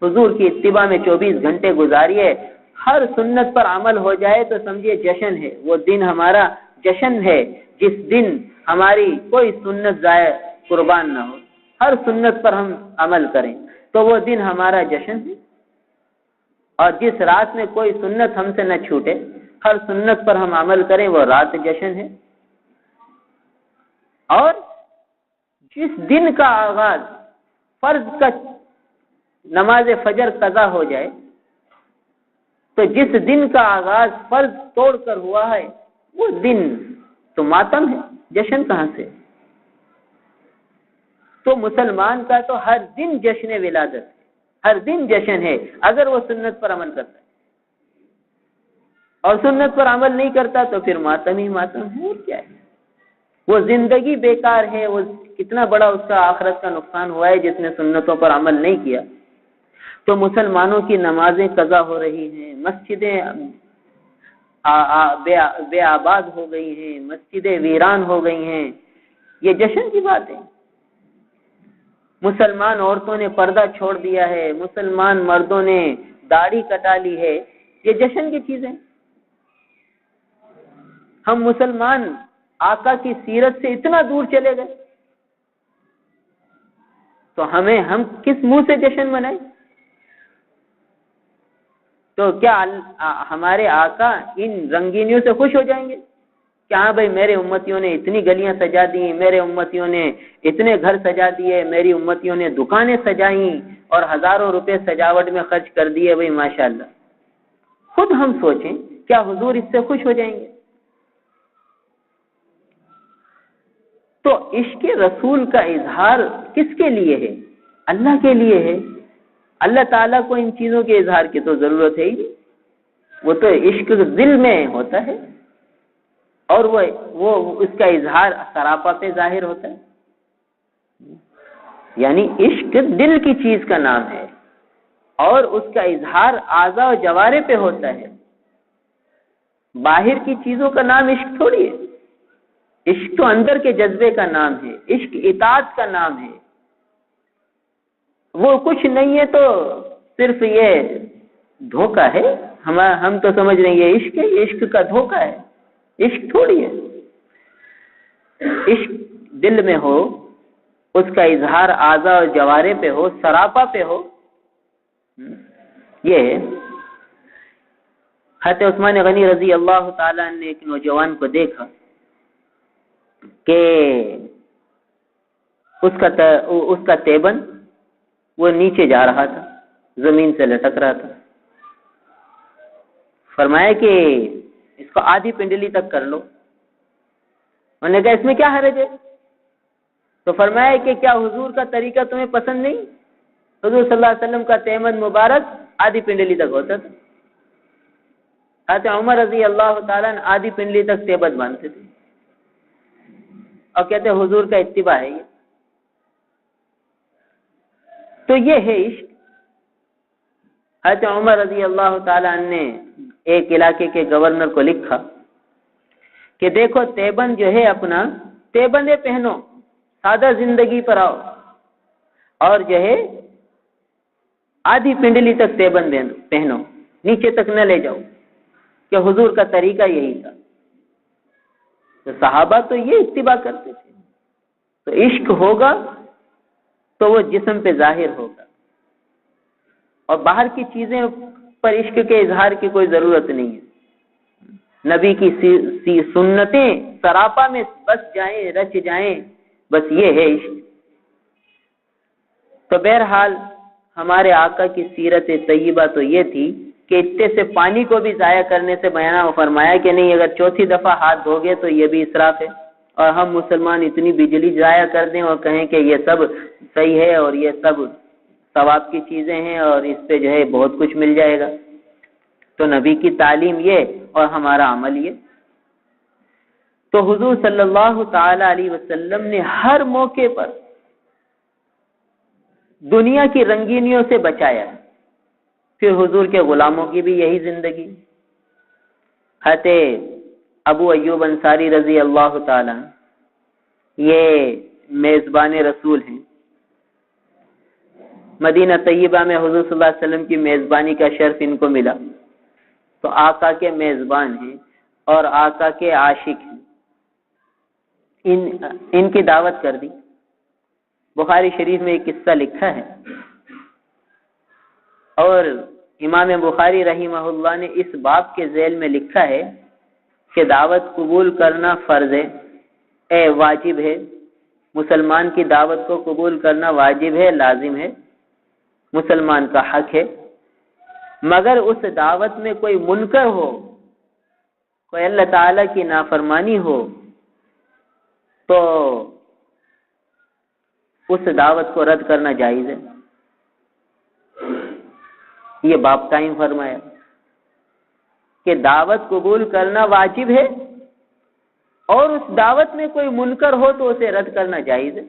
Speaker 1: حضور کی اتباع میں 24 گھنٹے گزاریے، ہر سنت پر عمل ہو جائے تو سمجھیے جشن ہے، وہ دن ہمارا جشن ہے جس دن ہماری کوئی سنت ضائع قربان نہ ہو، ہر سنت پر ہم عمل کریں تو وہ دن ہمارا جشن ہے، اور جس رات میں کوئی سنت ہم سے نہ چھوٹے، ہر سنت پر ہم عمل کریں وہ رات جشن ہے۔ اور جس دن کا آغاز فرض کا نماز فجر قضا ہو جائے، تو جس دن کا آغاز فرض توڑ کر ہوا ہے وہ دن تو ماتم ہے، جشن کہاں سے؟ تو مسلمان کا تو ہر دن جشن ولادت ہے، ہر دن جشن ہے اگر وہ سنت پر عمل کرتا ہے، اور سنت پر عمل نہیں کرتا تو پھر ماتم ہی ماتم ہے، اور کیا ہے؟ وہ زندگی بیکار ہے، وہ کتنا بڑا اس کا آخرت کا نقصان ہوا ہے جس نے سنتوں پر عمل نہیں کیا۔ تو مسلمانوں کی نمازیں قضا ہو رہی ہیں، مسجدیں بے آباد ہو گئی ہیں، مسجدیں ویران ہو گئی ہیں، یہ جشن کی بات ہے۔ مسلمان عورتوں نے پردہ چھوڑ دیا ہے، مسلمان مردوں نے داڑھی کٹا لی ہے، یہ جشن کی چیزیں۔ ہم مسلمان آقا کی سیرت سے اتنا دور چلے گئے تو ہم کس منہ سے جشن منائیں؟ تو کیا ہمارے آقا ان رنگینیوں سے خوش ہو جائیں گے کہ ہاں بھائی میرے امتیوں نے اتنی گلیاں سجا دی، میرے امتیوں نے اتنے گھر سجا دیے، میری امتیوں نے دکانیں سجائیں اور ہزاروں روپے سجاوٹ میں خرچ کر دیے، بھائی ماشاءاللہ۔ خود ہم سوچیں کیا حضور اس سے خوش ہو جائیں گے؟ تو عشق رسول کا اظہار کس کے لیے ہے؟ اللہ کے لیے ہے۔ اللہ تعالیٰ کو ان چیزوں کے اظہار کی تو ضرورت ہے ہی نہیں، وہ تو عشق دل میں ہوتا ہے، اور وہ اس کا اظہار سراپا پہ ظاہر ہوتا ہے۔ یعنی عشق دل کی چیز کا نام ہے، اور اس کا اظہار اعضاء و جوارح پہ ہوتا ہے۔ باہر کی چیزوں کا نام عشق تھوڑی ہے، عشق تو اندر کے جذبے کا نام ہے، عشق اطاعت کا نام ہے۔ وہ کچھ نہیں ہے تو صرف یہ دھوکہ ہے، ہم تو سمجھ رہے ہیں یہ عشق ہے، عشق کا دھوکہ ہے، عشق تھوڑی ہے۔ عشق دل میں ہو، اس کا اظہار اعضاء و جوارح پہ ہو، سراپا پہ ہو، یہ ہے۔ حضرت عثمان غنی رضی اللہ تعالیٰ نے ایک نوجوان کو دیکھا کہ اس کا تیبن وہ نیچے جا رہا تھا، زمین سے لٹک رہا تھا۔ فرمایا کہ اس کو آدھی پنڈلی تک کر لو۔ انہوں نے کہا اس میں کیا حرج ہے؟ تو فرمایا کہ کیا حضور کا طریقہ تمہیں پسند نہیں؟ حضور صلی اللہ علیہ وسلم کا تیمم مبارک آدھی پنڈلی تک ہوتا تھا۔ حضرت عمر رضی اللہ تعالیٰ نے آدھی پنڈلی تک تیبت باندھتے تھے، اور کہتے حضور کا اتباع ہے یہ۔ تو یہ ہے عشق۔ حضرت عمر رضی اللہ تعالیٰ نے ایک علاقے کے گورنر کو لکھا کہ دیکھو تیبند جو ہے اپنا تیبندے پہنو، سادہ زندگی پر آؤ، اور جو ہے آدھی پنڈلی تک تیبند پہنو، نیچے تک نہ لے جاؤ، کہ حضور کا طریقہ یہی تھا۔ تو صحابہ تو یہ اتباع کرتے تھے۔ تو عشق ہوگا تو وہ جسم پہ ظاہر ہوگا، اور باہر کی چیزیں پر عشق کے اظہار کی کوئی ضرورت نہیں ہے۔ نبی کی سنتیں سراپا میں بس جائیں، رچ جائیں، بس یہ ہے عشق۔ تو بہرحال ہمارے آقا کی سیرت طیبہ تو یہ تھی کہ اتنے سے پانی کو بھی ضائع کرنے سے بیان فرمایا کہ نہیں، اگر چوتھی دفعہ ہاتھ دھوگے تو یہ بھی اسراف ہے۔ اور ہم مسلمان اتنی بجلی ضائع کر دیں اور کہیں کہ یہ سب صحیح ہے اور یہ سب ثواب کی چیزیں ہیں اور اس پہ جو ہے بہت کچھ مل جائے گا۔ تو نبی کی تعلیم یہ اور ہمارا عمل یہ۔ تو حضور صلی اللہ تعالی علیہ وسلم نے ہر موقع پر دنیا کی رنگینیوں سے بچایا ہے۔ پھر حضور کے غلاموں کی بھی یہی زندگی۔ حضرت ابو ایوب انصاری رضی اللہ تعالی یہ میزبان رسول ہیں۔ مدینہ طیبہ میں حضور صلی اللہ علیہ وسلم کی میزبانی کا شرف ان کو ملا، تو آقا کے میزبان ہیں اور آقا کے عاشق ہیں۔ ان کی دعوت کر دی۔ بخاری شریف میں ایک قصہ لکھا ہے، اور امام بخاری رحمہ اللہ نے اس باب کے ذیل میں لکھا ہے کہ دعوت قبول کرنا فرض ہے، واجب ہے، مسلمان کی دعوت کو قبول کرنا واجب ہے، لازم ہے، مسلمان کا حق ہے، مگر اس دعوت میں کوئی منکر ہو، کوئی اللہ تعالیٰ کی نافرمانی ہو تو اس دعوت کو رد کرنا جائز ہے۔ یہ باب قائم فرمایا کہ دعوت قبول کرنا واجب ہے، اور اس دعوت میں کوئی منکر ہو تو اسے رد کرنا جائز ہے،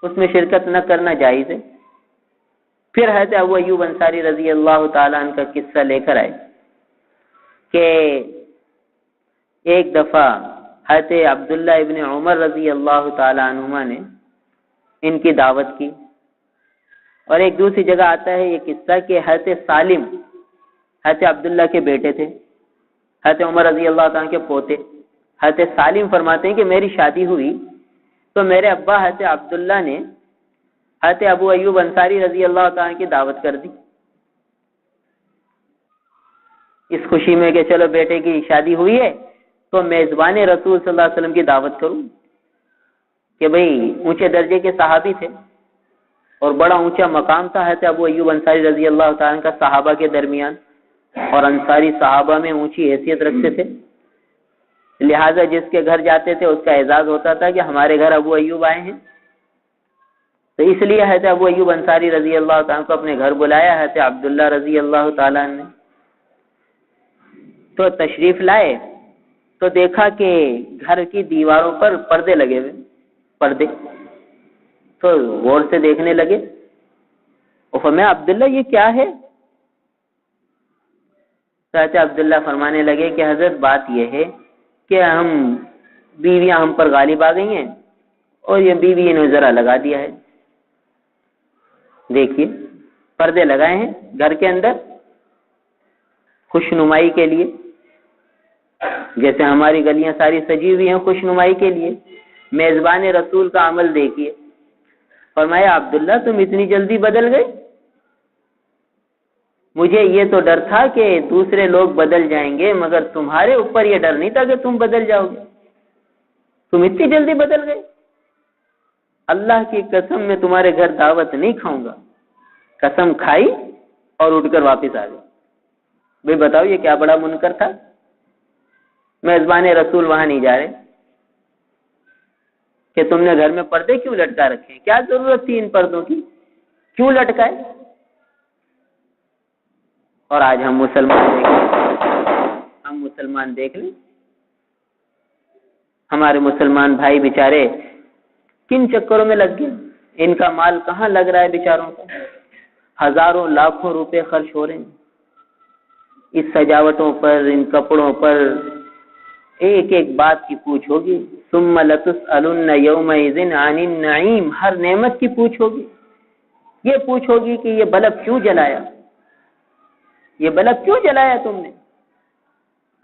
Speaker 1: اس میں شرکت نہ کرنا جائز ہے۔ پھر حضرت ابو ایوب انصاری رضی اللہ تعالیٰ عنہ کا قصہ لے کر آئے کہ ایک دفعہ حضرت عبداللہ ابن عمر رضی اللہ تعالیٰ عنہما نے ان کی دعوت کی، اور ایک دوسری جگہ آتا ہے یہ قصہ کہ حضرت سالم حضرت عبداللہ کے بیٹے تھے، حضرت عمر رضی اللہ تعالیٰ کے پوتے۔ حضرت سالم فرماتے ہیں کہ میری شادی ہوئی تو میرے ابا حضرت عبداللہ نے حضرت ابو ایوب انصاری رضی اللہ تعالیٰ کی دعوت کر دی، اس خوشی میں کہ چلو بیٹے کی شادی ہوئی ہے تو میزبان رسول صلی اللہ علیہ وسلم کی دعوت کروں، کہ بھئی اونچے درجے کے صحابی تھے اور بڑا اونچا مقام تھا حضرت ابو ایوب انصاری رضی اللہ تعالیٰ کا صحابہ کے درمیان، اور انصاری صحابہ میں اونچی حیثیت رکھتے تھے، لہٰذا جس کے گھر جاتے تھے اس کا اعزاز ہوتا تھا کہ ہمارے گھر ابو ایوب آئے ہیں، تو اس لیے حضرت ابو ایوب انصاری رضی اللہ تعالیٰ کو اپنے گھر بلایا حضرت عبداللہ رضی اللہ تعالیٰ نے۔ تو تشریف لائے تو دیکھا کہ گھر کی دیواروں پر پردے لگے ہوئے، پردے، تو غور سے دیکھنے لگے، اور فرمایا عبداللہ یہ کیا ہے؟ تو حضرت عبداللہ فرمانے لگے کہ حضرت بات یہ ہے کہ بیویاں ہم پر غالب آ گئی ہیں، اور یہ بیوی نے ذرا لگا دیا ہے، دیکھیے پردے لگائے ہیں گھر کے اندر خوش نمائی کے لیے، جیسے ہماری گلیاں ساری سجی ہوئی ہیں خوش نمائی کے لیے، میزبان رسول کا عمل دیکھیے۔ فرمایا عبداللہ تم اتنی جلدی بدل گئے؟ مجھے یہ تو ڈر تھا کہ دوسرے لوگ بدل جائیں گے، مگر تمہارے اوپر یہ ڈر نہیں تھا کہ تم بدل جاؤ گے، تم اتنی جلدی بدل گئے؟ اللہ کی قسم میں تمہارے گھر دعوت نہیں کھاؤں گا۔ قسم کھائی اور اٹھ کر واپس آ گئے۔ بھائی بتاؤ یہ کیا بڑا منکر تھا؟ میزبان رسول وہاں نہیں جا رہے کہ تم نے گھر میں پردے کیوں لٹکا رکھے، کیا ضرورت تھی ان پردوں کی، کیوں لٹکائے؟ اور آج ہم مسلمان دیکھ لیں، ہمارے مسلمان بھائی بیچارے کن چکروں میں لگ گئے، ان کا مال کہاں لگ رہا ہے بیچاروں کا، ہزاروں لاکھوں روپے خرچ ہو رہے ہیں اس سجاوٹوں پر، ان کپڑوں پر، ایک ایک بات کی پوچھ ہوگی۔ ثم لتسألن یومئذ عن النعیم، ہر نعمت کی پوچھ ہوگی، یہ پوچھ ہوگی کہ یہ بلب کیوں جلایا، یہ بلب کیوں جلایا تم نے،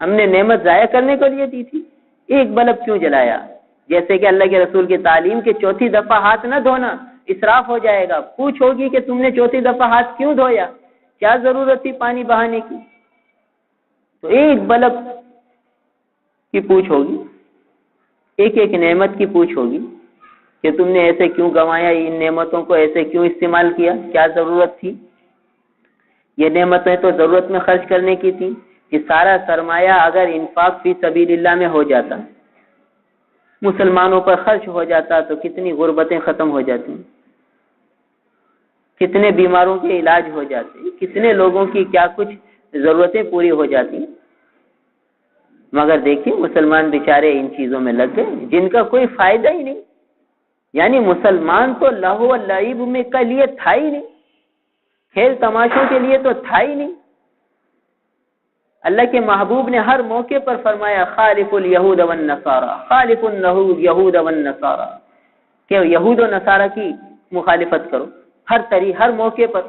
Speaker 1: ہم نے نعمت ضائع کرنے کے لیے دی تھی، ایک بلب کیوں جلایا؟ جیسے کہ اللہ کے رسول کی تعلیم کہ چوتھی دفعہ ہاتھ نہ دھونا، اسراف ہو جائے گا، پوچھ ہوگی کہ تم نے چوتھی دفعہ ہاتھ کیوں دھویا، کیا ضرورت تھی پانی بہانے کی؟ تو ایک بلب کی پوچھ ہوگی، ایک ایک نعمت کی پوچھ ہوگی کہ تم نے ایسے کیوں گنوایا، ان نعمتوں کو ایسے کیوں استعمال کیا، کیا ضرورت تھی؟ یہ نعمتیں تو ضرورت میں خرچ کرنے کی تھی، کہ سارا سرمایہ اگر انفاق فی سبیل اللہ میں ہو جاتا، مسلمانوں پر خرچ ہو جاتا، تو کتنی غربتیں ختم ہو جاتی، کتنے بیماروں کے علاج ہو جاتے، کتنے لوگوں کی کیا کچھ ضرورتیں پوری ہو جاتی۔ مگر دیکھیے مسلمان بیچارے ان چیزوں میں لگ گئے جن کا کوئی فائدہ ہی نہیں، یعنی مسلمان تو لہو و لعب میں کے لیے تھا ہی نہیں، کھیل تماشوں کے لیے تو تھا ہی نہیں۔ اللہ کے محبوب نے ہر موقع پر فرمایا خالف الیہود والنصارى، خالف الیہود والنصارى، کہ یہود و نصارہ کی مخالفت کرو، ہر موقع پر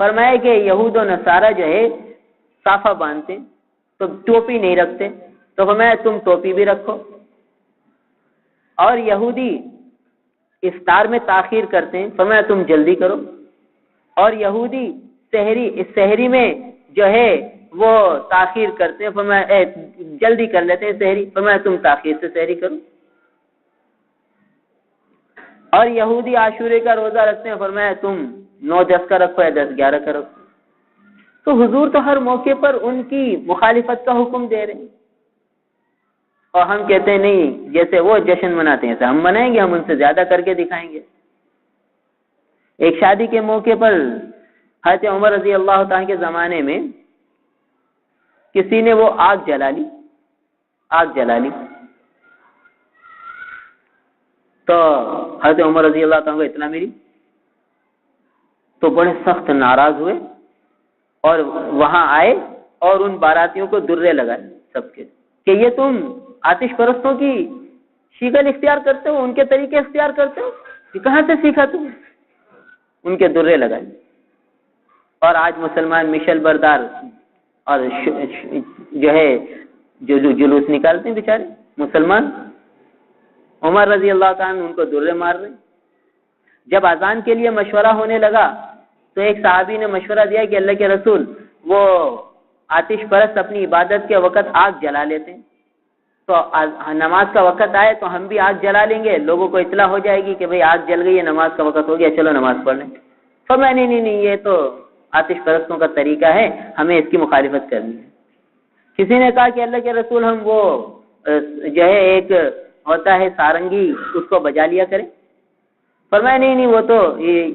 Speaker 1: فرمایا کہ یہود و نصارہ جو ہے صافہ باندھتے تو ٹوپی نہیں رکھتے، تو فرمایا تم ٹوپی بھی رکھو، اور یہودی افطار میں تاخیر کرتے ہیں، فرمایا تم جلدی کرو، اور یہودی سحری میں جو ہے وہ تاخیر کرتے ہیں، فرمایا جلدی کر لیتے ہیں سحری، فرمایا تم تاخیر سے سحری کرو، اور یہودی عاشورے کا روزہ رکھتے ہیں، فرمایا تم 9-10 کا رکھو یا 10-11 کا رکھو۔ تو حضور تو ہر موقع پر ان کی مخالفت کا حکم دے رہے ہیں، اور ہم کہتے ہیں نہیں، جیسے وہ جشن مناتے ہیں ایسے ہم منائیں گے، ہم ان سے زیادہ کر کے دکھائیں گے۔ ایک شادی کے موقع پر حضرت عمر رضی اللہ تعالیٰ کے زمانے میں کسی نے وہ آگ جلا لی تو حضرت عمر رضی اللہ تعالیٰ کو اطلاع ملی تو بڑے سخت ناراض ہوئے اور وہاں آئے اور ان باراتیوں کو درے لگائے سب کے کہ یہ تم آتش پرستوں کی شکل اختیار کرتے ہو، ان کے طریقے اختیار کرتے ہو، یہ کہاں سے سیکھا تم؟ ان کے درے لگائے۔ اور آج مسلمان مشل بردار اور جو ہے جو جلوس نکالتے ہیں بیچارے مسلمان، عمر رضی اللہ تعالیٰ ان کو درے مار رہے۔ جب اذان کے لیے مشورہ ہونے لگا تو ایک صحابی نے مشورہ دیا کہ اللہ کے رسول، وہ آتش پرست اپنی عبادت کے وقت آگ جلا لیتے ہیں، تو نماز کا وقت آئے تو ہم بھی آگ جلا لیں گے، لوگوں کو اطلاع ہو جائے گی کہ بھئی آگ جل گئی ہے، نماز کا وقت ہو گیا، چلو نماز پڑھ لیں۔ فرمایا نہیں، یہ تو آتش پرستوں کا طریقہ ہے، ہمیں اس کی مخالفت کرنی ہے۔ کسی نے کہا کہ اللہ کے رسول، ہم وہ جو ہے ایک ہوتا ہے سارنگی، اس کو بجا لیا کریں۔ فرمایا نہیں، وہ تو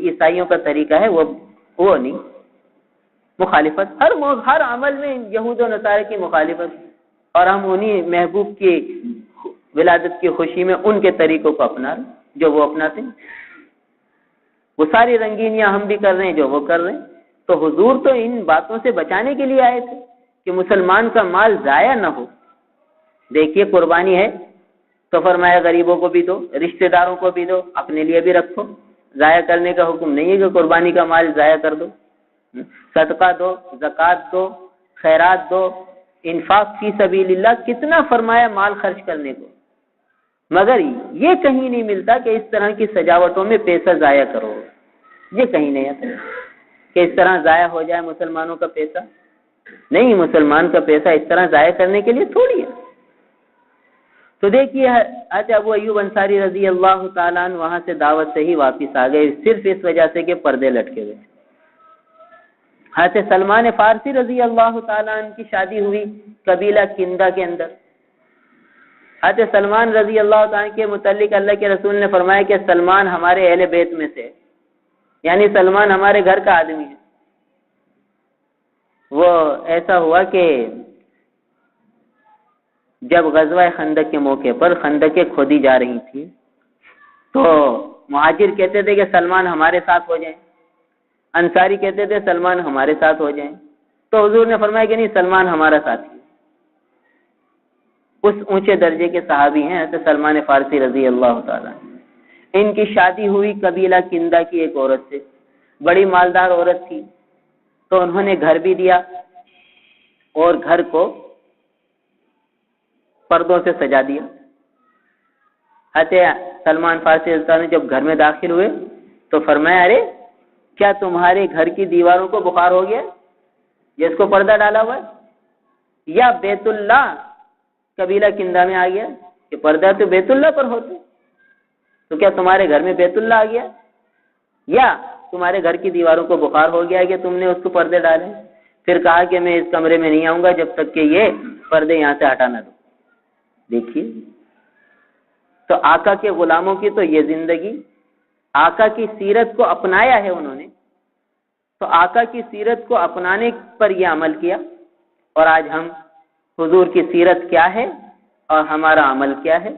Speaker 1: عیسائیوں کا طریقہ ہے، وہ نہیں۔ مخالفت ہر عمل میں یہود و نصارہ کی مخالفت، اور ہم انہی محبوب کی ولادت کی خوشی میں ان کے طریقوں کو اپنا رہے ہیں جو وہ اپناتے ہیں۔ وہ ساری رنگینیاں ہم بھی کر رہے ہیں جو وہ کر رہے ہیں۔ تو حضور تو ان باتوں سے بچانے کے لیے آئے تھے کہ مسلمان کا مال ضائع نہ ہو۔ دیکھیے قربانی ہے تو فرمایا غریبوں کو بھی دو، رشتہ داروں کو بھی دو، اپنے لیے بھی رکھو۔ ضائع کرنے کا حکم نہیں ہے کہ قربانی کا مال ضائع کر دو۔ صدقہ دو، زکوٰۃ دو، خیرات دو، انفاق فی سبیل اللہ، کتنا فرمایا مال خرچ کرنے کو، مگر یہ کہیں نہیں ملتا کہ اس طرح کی سجاوٹوں میں پیسہ ضائع کرو۔ یہ کہیں نہیں آتا کہ اس طرح ضائع ہو جائے مسلمانوں کا پیسہ۔ نہیں، مسلمان کا پیسہ اس طرح ضائع کرنے کے لیے تھوڑی ہے۔ تو دیکھیے حضرت ابو ایوب انصاری رضی اللہ تعالیٰ عنہ وہاں سے دعوت سے ہی واپس آ گئے، صرف اس وجہ سے کہ پردے لٹکے ہوئے۔ حضرت سلمان فارسی رضی اللہ تعالیٰ عنہ کی شادی ہوئی قبیلہ کندہ کے اندر۔ حضرت سلمان رضی اللہ تعالیٰ کے متعلق اللہ کے رسول نے فرمایا کہ سلمان ہمارے اہل بیت میں سے، یعنی سلمان ہمارے گھر کا آدمی ہے۔ وہ ایسا ہوا کہ جب غزوہ خندق کے موقع پر خندقیں کھودی جا رہی تھی تو مہاجر کہتے تھے کہ سلمان ہمارے ساتھ ہو جائیں، انصاری کہتے تھے سلمان ہمارے ساتھ ہو جائیں۔ تو حضور نے فرمایا کہ نہیں، سلمان ہمارا ساتھی ہے۔ اس اونچے درجے کے صحابی ہیں حضرت سلمان فارسی رضی اللہ تعالیٰ۔ ان کی شادی ہوئی قبیلہ کندہ کی ایک عورت سے، بڑی مالدار عورت تھی، تو انہوں نے گھر بھی دیا اور گھر کو پردوں سے سجا دیا۔ حضرت سلمان فارسی رضی اللہ عنہ جب گھر میں داخل ہوئے تو فرمایا، ارے کیا تمہارے گھر کی دیواروں کو بخار ہو گیا جس کو پردہ ڈالا ہوا ہے، یا بیت اللہ قبیلہ کندہ میں آ گیا کہ پردہ تو بیت اللہ پر ہوتے، تو کیا تمہارے گھر میں بیت اللہ آ گیا، یا تمہارے گھر کی دیواروں کو بخار ہو گیا کہ تم نے اس کو پردے ڈالے؟ پھر کہا کہ میں اس کمرے میں نہیں آؤں گا جب تک کہ یہ پردے یہاں سے ہٹا نہ دو۔ دیکھیے تو آقا کے غلاموں کی تو یہ زندگی، آقا کی سیرت کو اپنایا ہے انہوں نے، تو آقا کی سیرت کو اپنانے پر یہ عمل کیا۔ اور آج ہم حضور کی سیرت کیا ہے اور ہمارا عمل کیا ہے،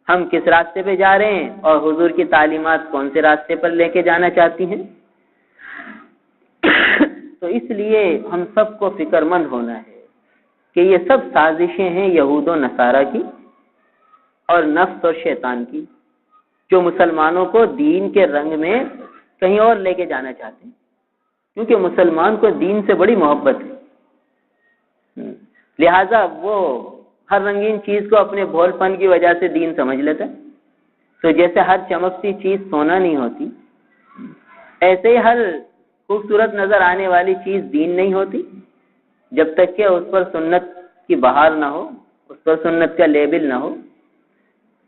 Speaker 1: ہم کس راستے پہ جا رہے ہیں اور حضور کی تعلیمات کون سے راستے پر لے کے جانا چاہتی ہیں۔ تو اس لیے ہم سب کو فکر مند ہونا ہے کہ یہ سب سازشیں ہیں یہود و نصارہ کی اور نفس اور شیطان کی، جو مسلمانوں کو دین کے رنگ میں کہیں اور لے کے جانا چاہتے ہیں، کیونکہ مسلمان کو دین سے بڑی محبت ہے۔ لہذا وہ ہر رنگین چیز کو اپنے بھول پن کی وجہ سے دین سمجھ لیتا ہے. تو جیسے ہر چمکتی چیز سونا نہیں ہوتی، ایسے ہی ہر خوبصورت نظر آنے والی چیز دین نہیں ہوتی. جب تک کہ اس پر سنت کی بہار نہ ہو، اس پر سنت کا لیبل نہ ہو،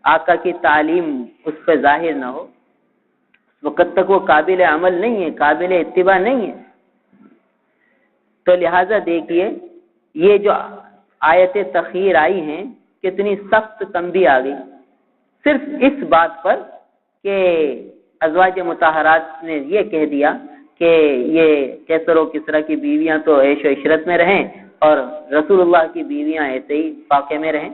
Speaker 1: آقا کی تعلیم اس پہ ظاہر نہ ہو، اس وقت تک وہ قابل عمل نہیں ہے، قابل اتباع نہیں ہے. تو لہٰذا دیکھیے یہ جو آیت تخیر آئی ہیں کتنی سخت تنبیہ آ گئی صرف اس بات پر کہ ازواج مطہرات نے یہ کہہ دیا کہ یہ کیسر و کسرا کی بیویاں تو عیش و عشرت میں رہیں اور رسول اللہ کی بیویاں ایسے ہی فاقے میں رہیں.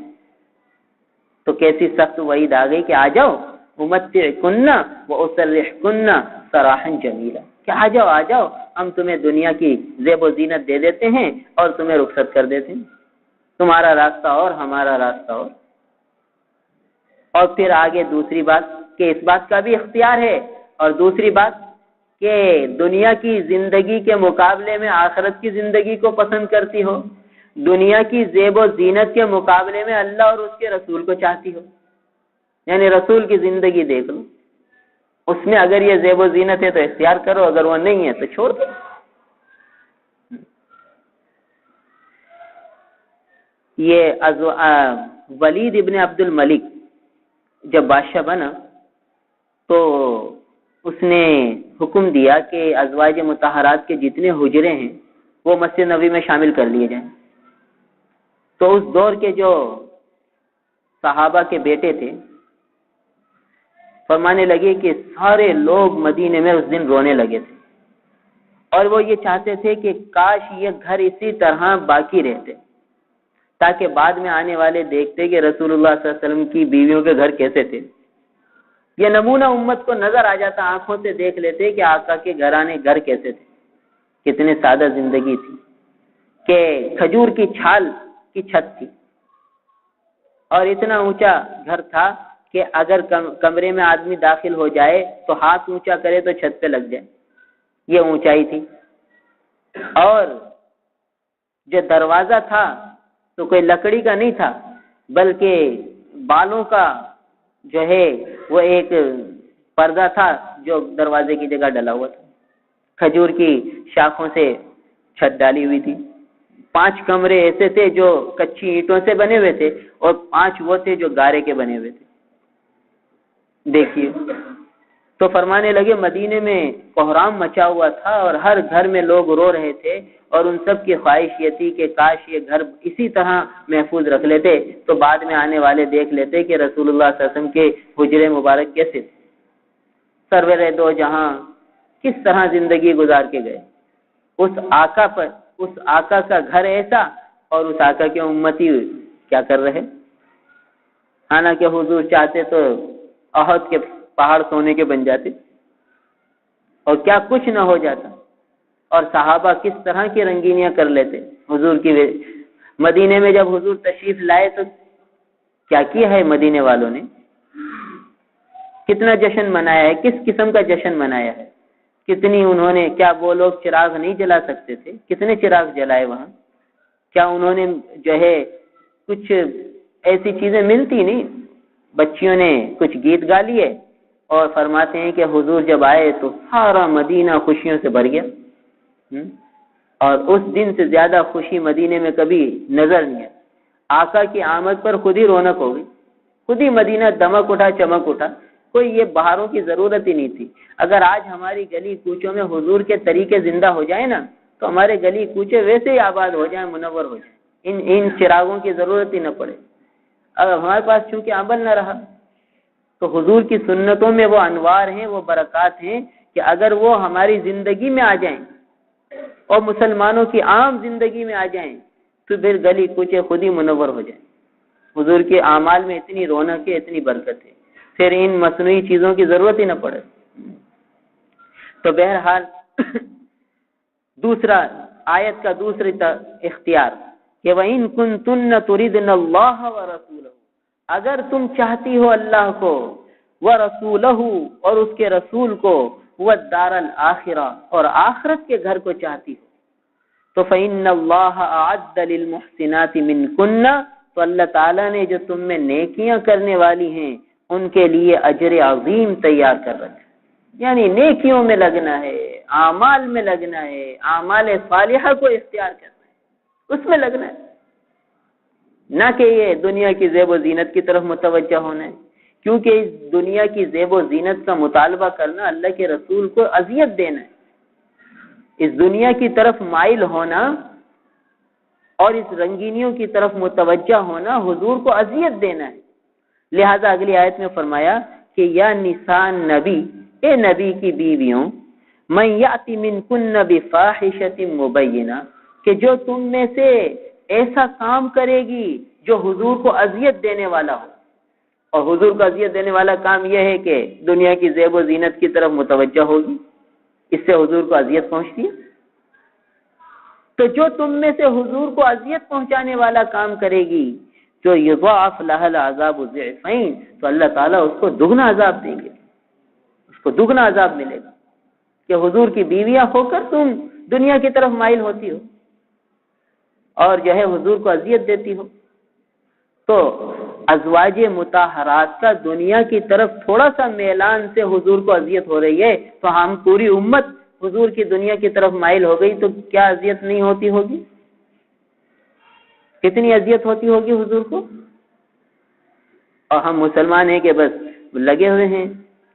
Speaker 1: تو کیسی سخت وعید آ گئی کہ آ جاؤ امتعکن واسرحکن سراحا جمیلا، کہ آ جاؤ ہم تمہیں دنیا کی زیب و زینت دے دیتے ہیں اور تمہیں رخصت کر دیتے ہیں، تمہارا راستہ اور ہمارا راستہ اور. اور پھر آگے دوسری بات کہ اس بات کا بھی اختیار ہے، اور دوسری بات کہ دنیا کی زندگی کے مقابلے میں آخرت کی زندگی کو پسند کرتی ہو، دنیا کی زیب و زینت کے مقابلے میں اللہ اور اس کے رسول کو چاہتی ہو. یعنی رسول کی زندگی دیکھ لو، اس میں اگر یہ زیب و زینت ہے تو اختیار کرو، اگر وہ نہیں ہے تو چھوڑ دو. یہ ولید ابن عبد الملک جب بادشاہ بنا تو اس نے حکم دیا کہ ازواج مطہرات کے جتنے حجرے ہیں وہ مسجد نبوی میں شامل کر لیے جائیں. تو اس دور کے جو صحابہ کے بیٹے تھے فرمانے لگے کہ سارے لوگ مدینے میں اس دن رونے لگے تھے، اور وہ یہ چاہتے تھے کہ کاش یہ گھر اسی طرح باقی رہتے تاکہ بعد میں آنے والے دیکھتے کہ رسول اللہ صلی اللہ علیہ وسلم کی بیویوں کے گھر کیسے تھے. یہ نمونہ امت کو نظر آ جاتا، آنکھوں سے دیکھ لیتے کہ آقا کے گھرانے گھر کیسے تھے، کتنے سادہ زندگی تھی، کہ کھجور کی چھال کی چھت تھی اور اتنا اونچا گھر تھا کہ اگر کمرے میں آدمی داخل ہو جائے تو ہاتھ اونچا کرے تو چھت پہ لگ جائے، یہ اونچائی تھی. اور جو دروازہ تھا تو کوئی لکڑی کا نہیں تھا بلکہ بالوں کا جو ہے وہ ایک پردہ تھا جو دروازے کی جگہ ڈلا ہوا تھا. کھجور کی شاخوں سے چھت ڈالی ہوئی تھی. 5 کمرے ایسے تھے جو کچی اینٹوں سے بنے ہوئے تھے اور 5 وہ تھے جو گارے کے بنے ہوئے تھے. دیکھیے تو فرمانے لگے مدینے میں کوہرام مچا ہوا تھا اور ہر گھر میں لوگ رو رہے تھے، اور ان سب کی خواہش یہ تھی کہ کاش یہ گھر اسی طرح محفوظ رکھ لیتے تو بعد میں آنے والے دیکھ لیتے کہ رسول اللہ صلی اللہ علیہ وسلم کے حجرے مبارک کیسے تھے، سرور دو جہاں کس طرح زندگی گزار کے گئے. اس آقا کا گھر ایسا اور اس آقا کے امتی کیا کر رہے. حالانکہ حضور چاہتے تو احد کے پہاڑ سونے کے بن جاتے اور کیا کچھ نہ ہو جاتا، اور صحابہ کس طرح کی رنگینیاں کر لیتے حضور کی. مدینے میں جب حضور تشریف لائے تو کیا کیا ہے مدینے والوں نے، کتنا جشن منایا ہے، کس قسم کا جشن منایا ہے، کتنی انہوں نے، کیا وہ لوگ چراغ نہیں جلا سکتے تھے، کتنے چراغ جلائے وہاں. کیا انہوں نے جو ہے کچھ ایسی چیزیں ملتی نہیں، بچیوں نے کچھ گیت گا لیے اور فرماتے ہیں کہ حضور جب آئے تو سارا مدینہ خوشیوں سے بھر گیا. اور اس دن سے زیادہ خوشی مدینے میں کبھی نظر نہیں ہے. آقا کی آمد پر خود ہی رونق ہو گئی، خود ہی مدینہ دمک اٹھا، چمک اٹھا. کوئی یہ بہاروں کی ضرورت ہی نہیں تھی. اگر آج ہماری گلی کوچوں میں حضور کے طریقے زندہ ہو جائیں نا تو ہمارے گلی کوچے ویسے ہی آباد ہو جائیں، منور ہو جائیں، ان چراغوں کی ضرورت ہی نہ پڑے. اگر ہمارے پاس چونکہ عمل نہ رہا تو حضور کی سنتوں میں وہ انوار ہیں، وہ برکات ہیں کہ اگر وہ ہماری زندگی میں آ جائیں اور مسلمانوں کی عام زندگی میں آ جائیں تو پھر گلی کوچے خود ہی منور ہو جائیں. حضور کے اعمال میں اتنی رونق ہے، اتنی برکت ہے، پھر ان مصنوعی چیزوں کی ضرورت ہی نہ پڑے. تو بہرحال دوسرا آیت کا دوسری اختیار کہ وَإِن كُنتُنَّ تُرِدْنَ اللَّهَ وَرَسُولَهُ، اگر تم چاہتی ہو اللہ کو، وَرَسُولَهُ اور اس کے رسول کو، وَالدَّارَ الْآخِرَةَ اور آخرت کے گھر کو چاہتی ہو، تو فَإِنَّ اللَّهَ أَعَدَّ لِلْمُحْسِنَاتِ مِنْكُنَّ تو اللہ تعالیٰ نے جو تم میں نیکیاں کرنے والی ہیں ان کے لیے اجر عظیم تیار کر رکھا، یعنی نیکیوں میں لگنا ہے، اعمال میں لگنا ہے، اعمال صالحہ کو اختیار کرنا ہے، اس میں لگنا ہے، نہ کہ یہ دنیا کی زیب و زینت کی طرف متوجہ ہونا ہے، کیونکہ اس دنیا کی زیب و زینت کا مطالبہ کرنا اللہ کے رسول کو اذیت دینا ہے، اس دنیا کی طرف مائل ہونا اور اس رنگینیوں کی طرف متوجہ ہونا حضور کو اذیت دینا ہے۔ لہذا اگلی آیت میں فرمایا کہ یا نساء نبی، اے نبی کی بیویوں، من یاتی منکن بفاحشۃ مبینہ، کہ جو تم میں سے ایسا کام کرے گی جو حضور کو اذیت دینے والا ہو، اور حضور کو اذیت دینے والا کام یہ ہے کہ دنیا کی زیب و زینت کی طرف متوجہ ہوگی، اس سے حضور کو اذیت پہنچتی ہے، تو جو تم میں سے حضور کو اذیت پہنچانے والا کام کرے گی جو یضاعف لها العذاب ضعفین، تو اللہ تعالیٰ اس کو دگنا عذاب دیں گے، اس کو دگنا عذاب ملے گا کہ حضور کی بیویاں ہو کر تم دنیا کی طرف مائل ہوتی ہو اور جو ہے حضور کو اذیت دیتی ہو۔ تو ازواج مطہرات کا دنیا کی طرف تھوڑا سا میلان سے حضور کو اذیت ہو رہی ہے، تو ہم پوری امت حضور کی دنیا کی طرف مائل ہو گئی تو کیا اذیت نہیں ہوتی ہوگی؟ کتنی اذیت ہوتی ہوگی حضور کو، اور ہم مسلمان ہیں کہ بس لگے ہوئے ہیں۔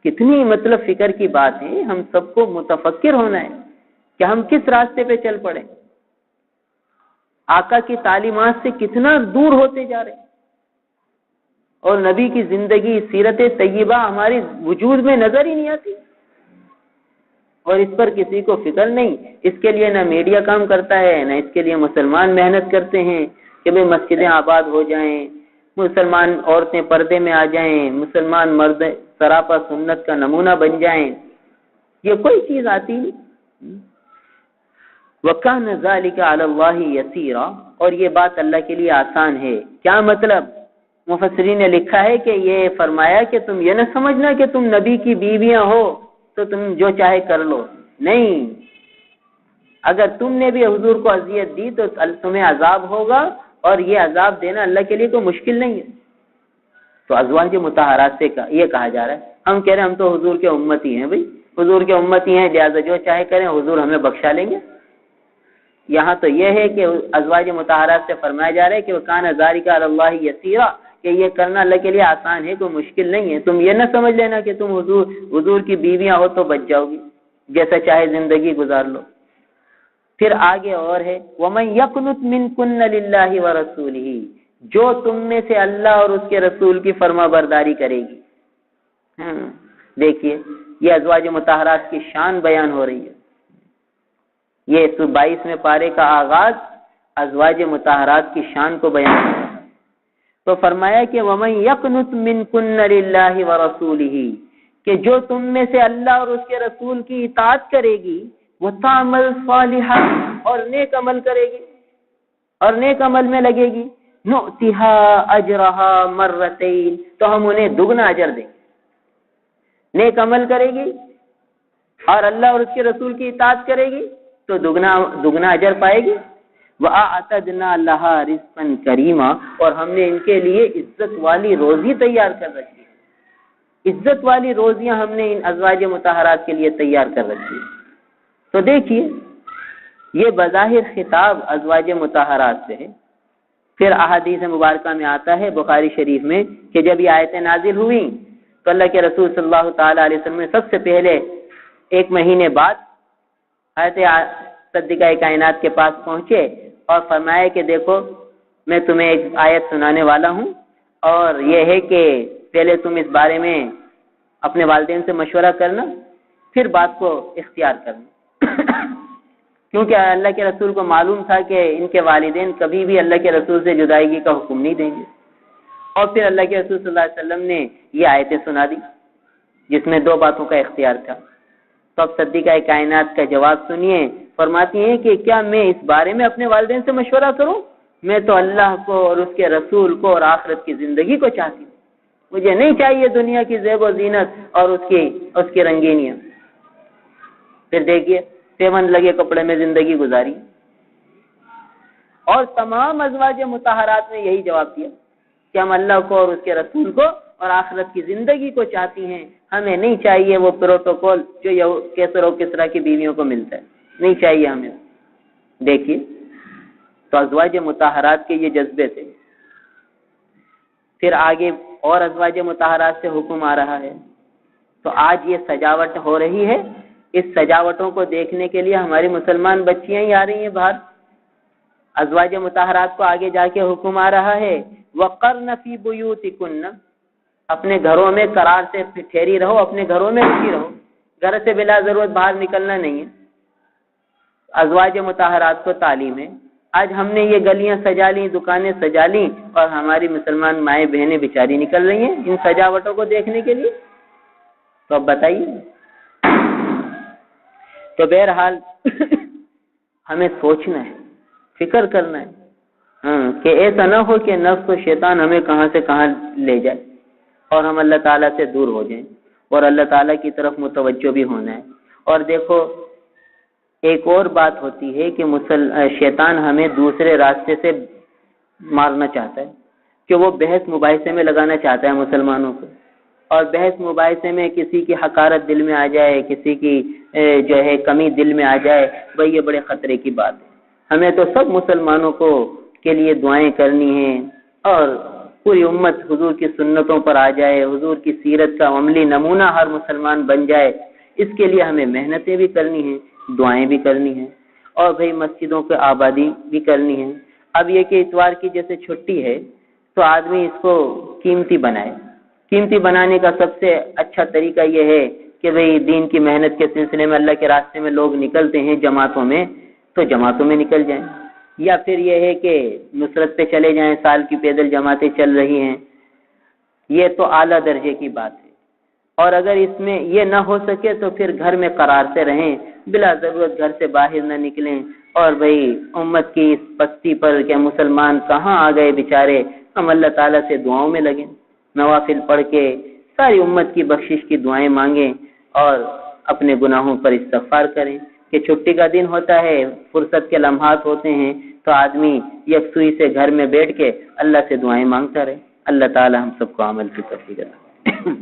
Speaker 1: کتنی مطلب فکر کی بات ہے، ہم سب کو متفکر ہونا ہے کہ ہم کس راستے پہ چل پڑے، آقا کی تعلیمات سے کتنا دور ہوتے جا رہے ہیں، اور نبی کی زندگی سیرت طیبہ ہماری وجود میں نظر ہی نہیں آتی، اور اس پر کسی کو فکر نہیں۔ اس کے لیے نہ میڈیا کام کرتا ہے، نہ اس کے لیے مسلمان محنت کرتے ہیں کہ بھئی مسجدیں آباد ہو جائیں، مسلمان عورتیں پردے میں آ جائیں، مسلمان مرد سراپا سنت کا نمونہ بن جائیں، یہ کوئی چیز آتی نہیں۔ وَكَانَ ذَلِكَ عَلَى اللَّهِ يَسِيرًا، اور یہ بات اللہ کے لیے آسان ہے۔ کیا مطلب؟ مفسرین نے لکھا ہے کہ یہ فرمایا کہ تم یہ نہ سمجھنا کہ تم نبی کی بیویاں ہو تو تم جو چاہے کر لو، نہیں، اگر تم نے بھی حضور کو اذیت دی تو تمہیں عذاب ہوگا، اور یہ عذاب دینا اللہ کے لیے کوئی مشکل نہیں ہے۔ تو ازواج مطہرات سے یہ کہا جا رہا ہے، ہم کہہ رہے ہیں ہم تو حضور کے امتی ہیں، بھائی حضور کے امتی ہیں لہٰذا جو چاہے کریں، حضور ہمیں بخشا لیں گے۔ یہاں تو یہ ہے کہ ازواج مطہرات سے فرمایا جا رہا ہے کہ وَكَانَ ذَلِكَ عَلَى اللَّهِ يَسِيرًا، کہ یہ کرنا اللہ کے لیے آسان ہے، کوئی مشکل نہیں ہے۔ تم یہ نہ سمجھ لینا کہ تم حضور کی بیویاں ہو تو بچ جاؤ گی، جیسا چاہے زندگی گزار لو۔ پھر آگے اور ہے وَمَن يَقْنُتْ مِنكُنَّ لِلَّهِ وَرَسُولِهِ، جو تم میں سے اللہ اور اس کے رسول کی فرما برداری کرے گی۔ دیکھیے یہ ازواج مطہرات کی شان بیان ہو رہی ہے۔ یہ 22ویں پارے کا آغاز ازواج مطہرات کی شان کو بیان کر رہا ہے، تو فرمایا کہ وَمَن يَقْنُتْ مِنكُنَّ لِلَّهِ وَرَسُولِهِ، کہ جو تم میں سے اللہ اور اس کے رسول کی اطاعت کرے گی، وَتَعْمَلْ صَالِحًا، اور نیک عمل کرے گی اور نیک عمل میں لگے گی، نُؤْتِهَا أَجْرَهَا مَرَّتَيْنِ، تو ہم انہیں دگنا اجر دیں گے۔ نیک عمل کرے گی اور اللہ اور اس کے رسول کی اطاعت کرے گی تو دگنا اجر پائے گی۔ وَأَعْتَدْنَا لَهَا رِزْقًا كَرِيمًا، اور ہم نے ان کے لیے عزت والی روزی تیار کر رکھی ہے، عزت والی روزیاں ہم نے ان ازواج مطہرات کے لیے تیار کر رکھی ہے۔ تو دیکھیے یہ بظاہر خطاب ازواج مطہرات سے ہے۔ پھر احادیث مبارکہ میں آتا ہے بخاری شریف میں کہ جب یہ آیتیں نازل ہوئیں تو اللہ کے رسول صلی اللہ تعالی علیہ وسلم نے سب سے پہلے 1 مہینے بعد حضرت صدیقہ کائنات کے پاس پہنچے اور فرمایا کہ دیکھو میں تمہیں ایک آیت سنانے والا ہوں، اور یہ ہے کہ پہلے تم اس بارے میں اپنے والدین سے مشورہ کرنا، پھر بات کو اختیار کرنا۔ کیونکہ اللہ کے رسول کو معلوم تھا کہ ان کے والدین کبھی بھی اللہ کے رسول سے جدائیگی کا حکم نہیں دیں گے، اور پھر اللہ کے رسول صلی اللہ علیہ وسلم نے یہ آیتیں سنا دی جس میں 2 باتوں کا اختیار تھا۔ تو اب صدیقہ کائنات کا جواب سنیے، فرماتی ہیں کہ کیا میں اس بارے میں اپنے والدین سے مشورہ کروں؟ میں تو اللہ کو اور اس کے رسول کو اور آخرت کی زندگی کو چاہتی ہوں، مجھے نہیں چاہیے دنیا کی زیب و زینت اور اس کی رنگینیاں۔ پھر دیکھیے 7 لگے کپڑے میں زندگی گزاری۔ اور تمام ازواج مطہرات نے یہی جواب دیا کہ ہم اللہ کو اور اس کے رسول کو اور آخرت کی زندگی کو چاہتی ہیں، ہمیں نہیں چاہیے وہ پروٹوکول جو کیسر و کسرا کی بیویوں کو ملتا ہے، نہیں چاہیے ہمیں۔ دیکھیے تو ازواج مطہرات کے یہ جذبے تھے۔ پھر آگے اور ازواج مطہرات سے حکم آ رہا ہے، تو آج یہ سجاوٹ ہو رہی ہے، اس سجاوٹوں کو دیکھنے کے لیے ہماری مسلمان بچیاں ہی آ رہی ہیں باہر۔ ازواج مطہرات کو آگے جا کے حکم آ رہا ہے وَقَرْنَ فِي بُيُوتِكُنَّ، اپنے گھروں میں قرار سے ٹھہری رہو، اپنے گھروں میں رکی رہو، گھر سے بلا ضرورت باہر نکلنا نہیں ہے۔ ازواج مطہرات کو تعلیم ہے۔ آج ہم نے یہ گلیاں سجا لیں، دکانیں سجا لیں، اور ہماری مسلمان مائیں بہنیں بیچاری نکل رہی ہیں ان سجاوٹوں کو دیکھنے کے لیے۔ تو اب بتائیے، تو بہرحال ہمیں سوچنا ہے، فکر کرنا ہے کہ ایسا نہ ہو کہ نفس و شیطان ہمیں کہاں سے کہاں لے جائے اور ہم اللہ تعالیٰ سے دور ہو جائیں، اور اللہ تعالیٰ کی طرف متوجہ بھی ہونا ہے۔ اور دیکھو ایک اور بات ہوتی ہے کہ شیطان ہمیں دوسرے راستے سے مارنا چاہتا ہے، کہ وہ بحث مباحثے میں لگانا چاہتا ہے مسلمانوں کو، اور بحث مباحثے میں کسی کی حقارت دل میں آ جائے، کسی کی جو ہے کمی دل میں آ جائے، بھئی یہ بڑے خطرے کی بات ہے۔ ہمیں تو سب مسلمانوں کو کے لیے دعائیں کرنی ہیں، اور پوری امت حضور کی سنتوں پر آ جائے، حضور کی سیرت کا عملی نمونہ ہر مسلمان بن جائے، اس کے لیے ہمیں محنتیں بھی کرنی ہیں، دعائیں بھی کرنی ہیں، اور بھئی مسجدوں کی آبادی بھی کرنی ہے۔ اب یہ کہ اتوار کی جیسے چھٹی ہے تو آدمی اس کو قیمتی بنائے۔ قیمتی بنانے کا سب سے اچھا طریقہ یہ ہے کہ بھئی دین کی محنت کے سلسلے میں اللہ کے راستے میں لوگ نکلتے ہیں جماعتوں میں، تو جماعتوں میں نکل جائیں، یا پھر یہ ہے کہ نصرت پہ چلے جائیں، سال کی پیدل جماعتیں چل رہی ہیں، یہ تو اعلیٰ درجے کی بات ہے۔ اور اگر اس میں یہ نہ ہو سکے تو پھر گھر میں قرار سے رہیں، بلا ضرورت گھر سے باہر نہ نکلیں، اور بھئی امت کی اس پستی پر کہ مسلمان کہاں آ گئے بیچارے، ہم اللہ تعالیٰ سے دعاؤں میں لگیں، نوافل پڑھ کے ساری امت کی بخشش کی دعائیں مانگیں، اور اپنے گناہوں پر استغفار کریں۔ کہ چھٹی کا دن ہوتا ہے، فرصت کے لمحات ہوتے ہیں، تو آدمی یکسوئی سے گھر میں بیٹھ کے اللہ سے دعائیں مانگتا رہے۔ اللہ تعالی ہم سب کو عمل کی توفیق عطا۔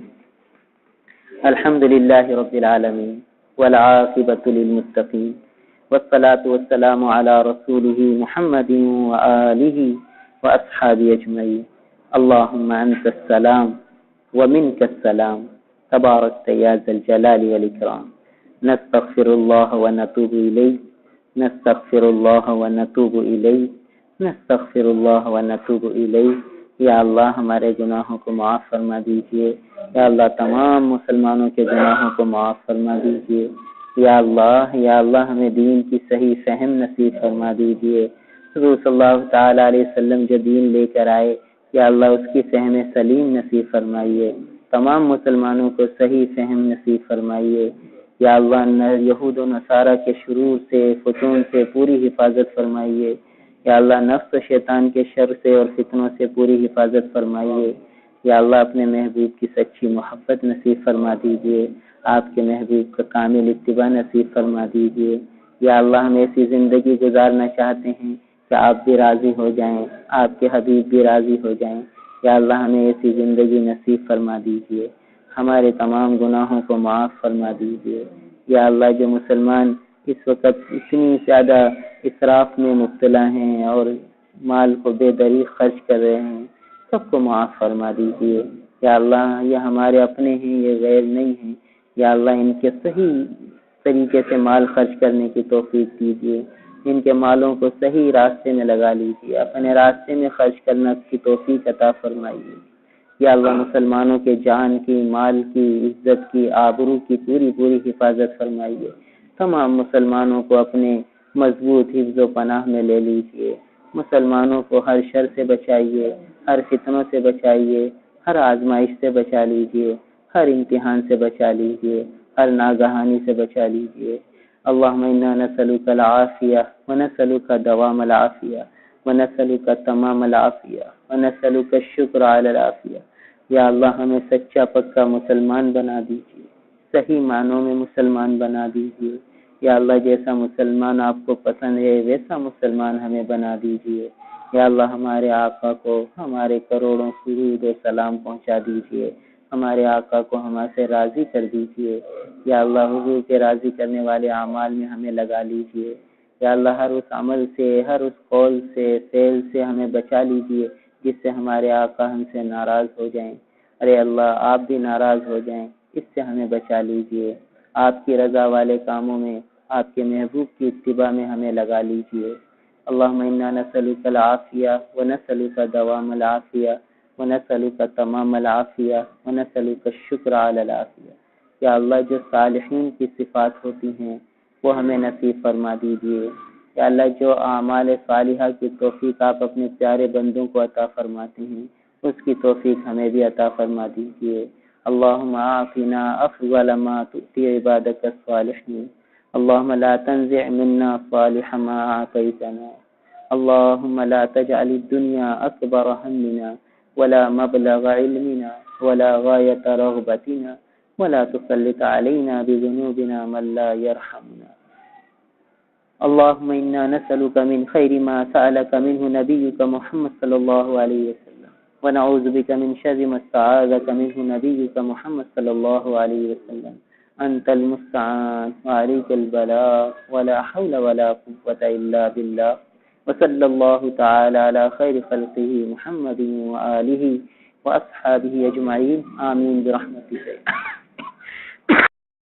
Speaker 1: الحمدللہ رب العالمین والعاقبۃ للمتقین والصلاة والسلام علی رسولہ محمد وآلہ واصحابہ اجمعین۔ اللہم انت السلام ومنک السلام تبارکت یا ذا الجلال والاکرام۔ نستغفر اللہ ونتوب الیہ، نستغفر اللہ ونتوب الیہ، نستغفر اللہ ونتوب الیہ۔ یا اللہ ہمارے گناہوں کو معاف فرما دیجئے، یا اللہ تمام مسلمانوں کے گناہوں کو معاف فرما دیجئے، یا اللہ ہمیں دین کی صحیح فہم نصیب فرما دیجئے۔ حضور صلی اللہ تعالی علیہ وسلم جو دین لے کر آئے، یا اللہ اس کی فہم سلیم نصیب فرمائیے، تمام مسلمانوں کو صحیح فہم نصیب فرمائیے۔ یا اللہ یہود و نصارہ کے شرور سے، فتون سے پوری حفاظت فرمائیے۔ یا اللہ نفس و شیطان کے شر سے اور فتنوں سے پوری حفاظت فرمائیے۔ یا اللہ اپنے محبوب کی سچی محبت نصیب فرما دیجئے، آپ کے محبوب کا کامل اتباع نصیب فرما دیجئے۔ یا اللہ ہم ایسی زندگی گزارنا چاہتے ہیں کہ آپ بھی راضی ہو جائیں، آپ کے حبیب بھی راضی ہو جائیں۔ یا اللہ ہمیں ایسی زندگی نصیب فرما دیجئے، ہمارے تمام گناہوں کو معاف فرما دیجئے۔ یا اللہ جو مسلمان اس وقت اتنی زیادہ اسراف میں مبتلا ہیں اور مال کو بے دریغ خرچ کر رہے ہیں، سب کو معاف فرما دیجئے۔ یا اللہ یہ ہمارے اپنے ہیں، یہ غیر نہیں ہیں، یا اللہ ان کے صحیح طریقے سے مال خرچ کرنے کی توفیق دیجئے، ان کے مالوں کو صحیح راستے میں لگا لیجئے، اپنے راستے میں خرچ کرنا کی توفیق عطا فرمائیے۔ یا اللہ مسلمانوں کے جان کی، مال کی، عزت کی، آبرو کی پوری حفاظت فرمائیے۔ تمام مسلمانوں کو اپنے مضبوط حفظ و پناہ میں لے لیجئے، مسلمانوں کو ہر شر سے بچائیے، ہر فتنوں سے بچائیے، ہر آزمائش سے بچا لیجئے، ہر امتحان سے بچا لیجئے، ہر ناگہانی سے بچا لیجئے۔ اللہم انا نسألک العافیہ ونسألک دوام العافیہ ونسألک تمام العافیہ ونسألک الشکر علی العافیہ۔ یا اللہ ہمیں سچا پکا مسلمان بنا دیجئے، صحیح معنوں میں مسلمان بنا دیجئے۔
Speaker 2: یا اللہ جیسا مسلمان آپ کو پسند ہے ویسا مسلمان ہمیں بنا دیجئے۔ یا اللہ ہمارے آقا کو ہمارے کروڑوں سرود و سلام پہنچا دیجئے، ہمارے آقا کو ہمارے سے راضی کر دیجئے۔ یا اللہ حضور کے راضی کرنے والے اعمال میں ہمیں لگا لیجئے۔ یا اللہ ہر اس عمل سے، ہر اس قول سے، فعل سے ہمیں بچا لیجئے جس سے ہمارے آقا ہم سے ناراض ہو جائیں۔ ارے اللہ آپ بھی ناراض ہو جائیں، اس سے ہمیں بچا لیجئے۔ آپ کی رضا والے کاموں میں، آپ کے محبوب کی اتباع میں ہمیں لگا لیجئے۔ اللہم انا نسألک العافیہ ونسألک دوام العافیہ ونسألک تمام العافیہ ونسألک الشکر علی العافیہ۔ یا اللہ جو صالحین کی صفات ہوتی ہیں وہ ہمیں نصیب فرما دیجئے۔ یا اللہ جو اعمال صالحہ کی توفیق آپ اپنے پیارے بندوں کو عطا فرماتے ہیں اس کی توفیق ہمیں بھی عطا فرما دیجئے۔ اللہم اعطنا افضل ما تؤتی عبادک الصالحین، اللہم لا تنزع منا صالح ما اعطیتنا، اللہم لا تجعل الدنیا اکبر همنا ولا مبلغ علمنا ولا غایت رغبتنا ولا تسلط علينا بذنوبنا من لا يرحمنا۔ اللهم إنا نسألك من خير ما سألك منه نبيك محمد صلى الله عليه وسلم، ونعوذ بك من شر ما استعاذك منه نبيك محمد صلى الله عليه وسلم۔ أنت المستعان وعليك البلاغ ولا حول ولا قوة إلا بالله، وصلى الله تعالى على خير خلقه محمد وآله وأصحابه أجمعين، آمين برحمتك۔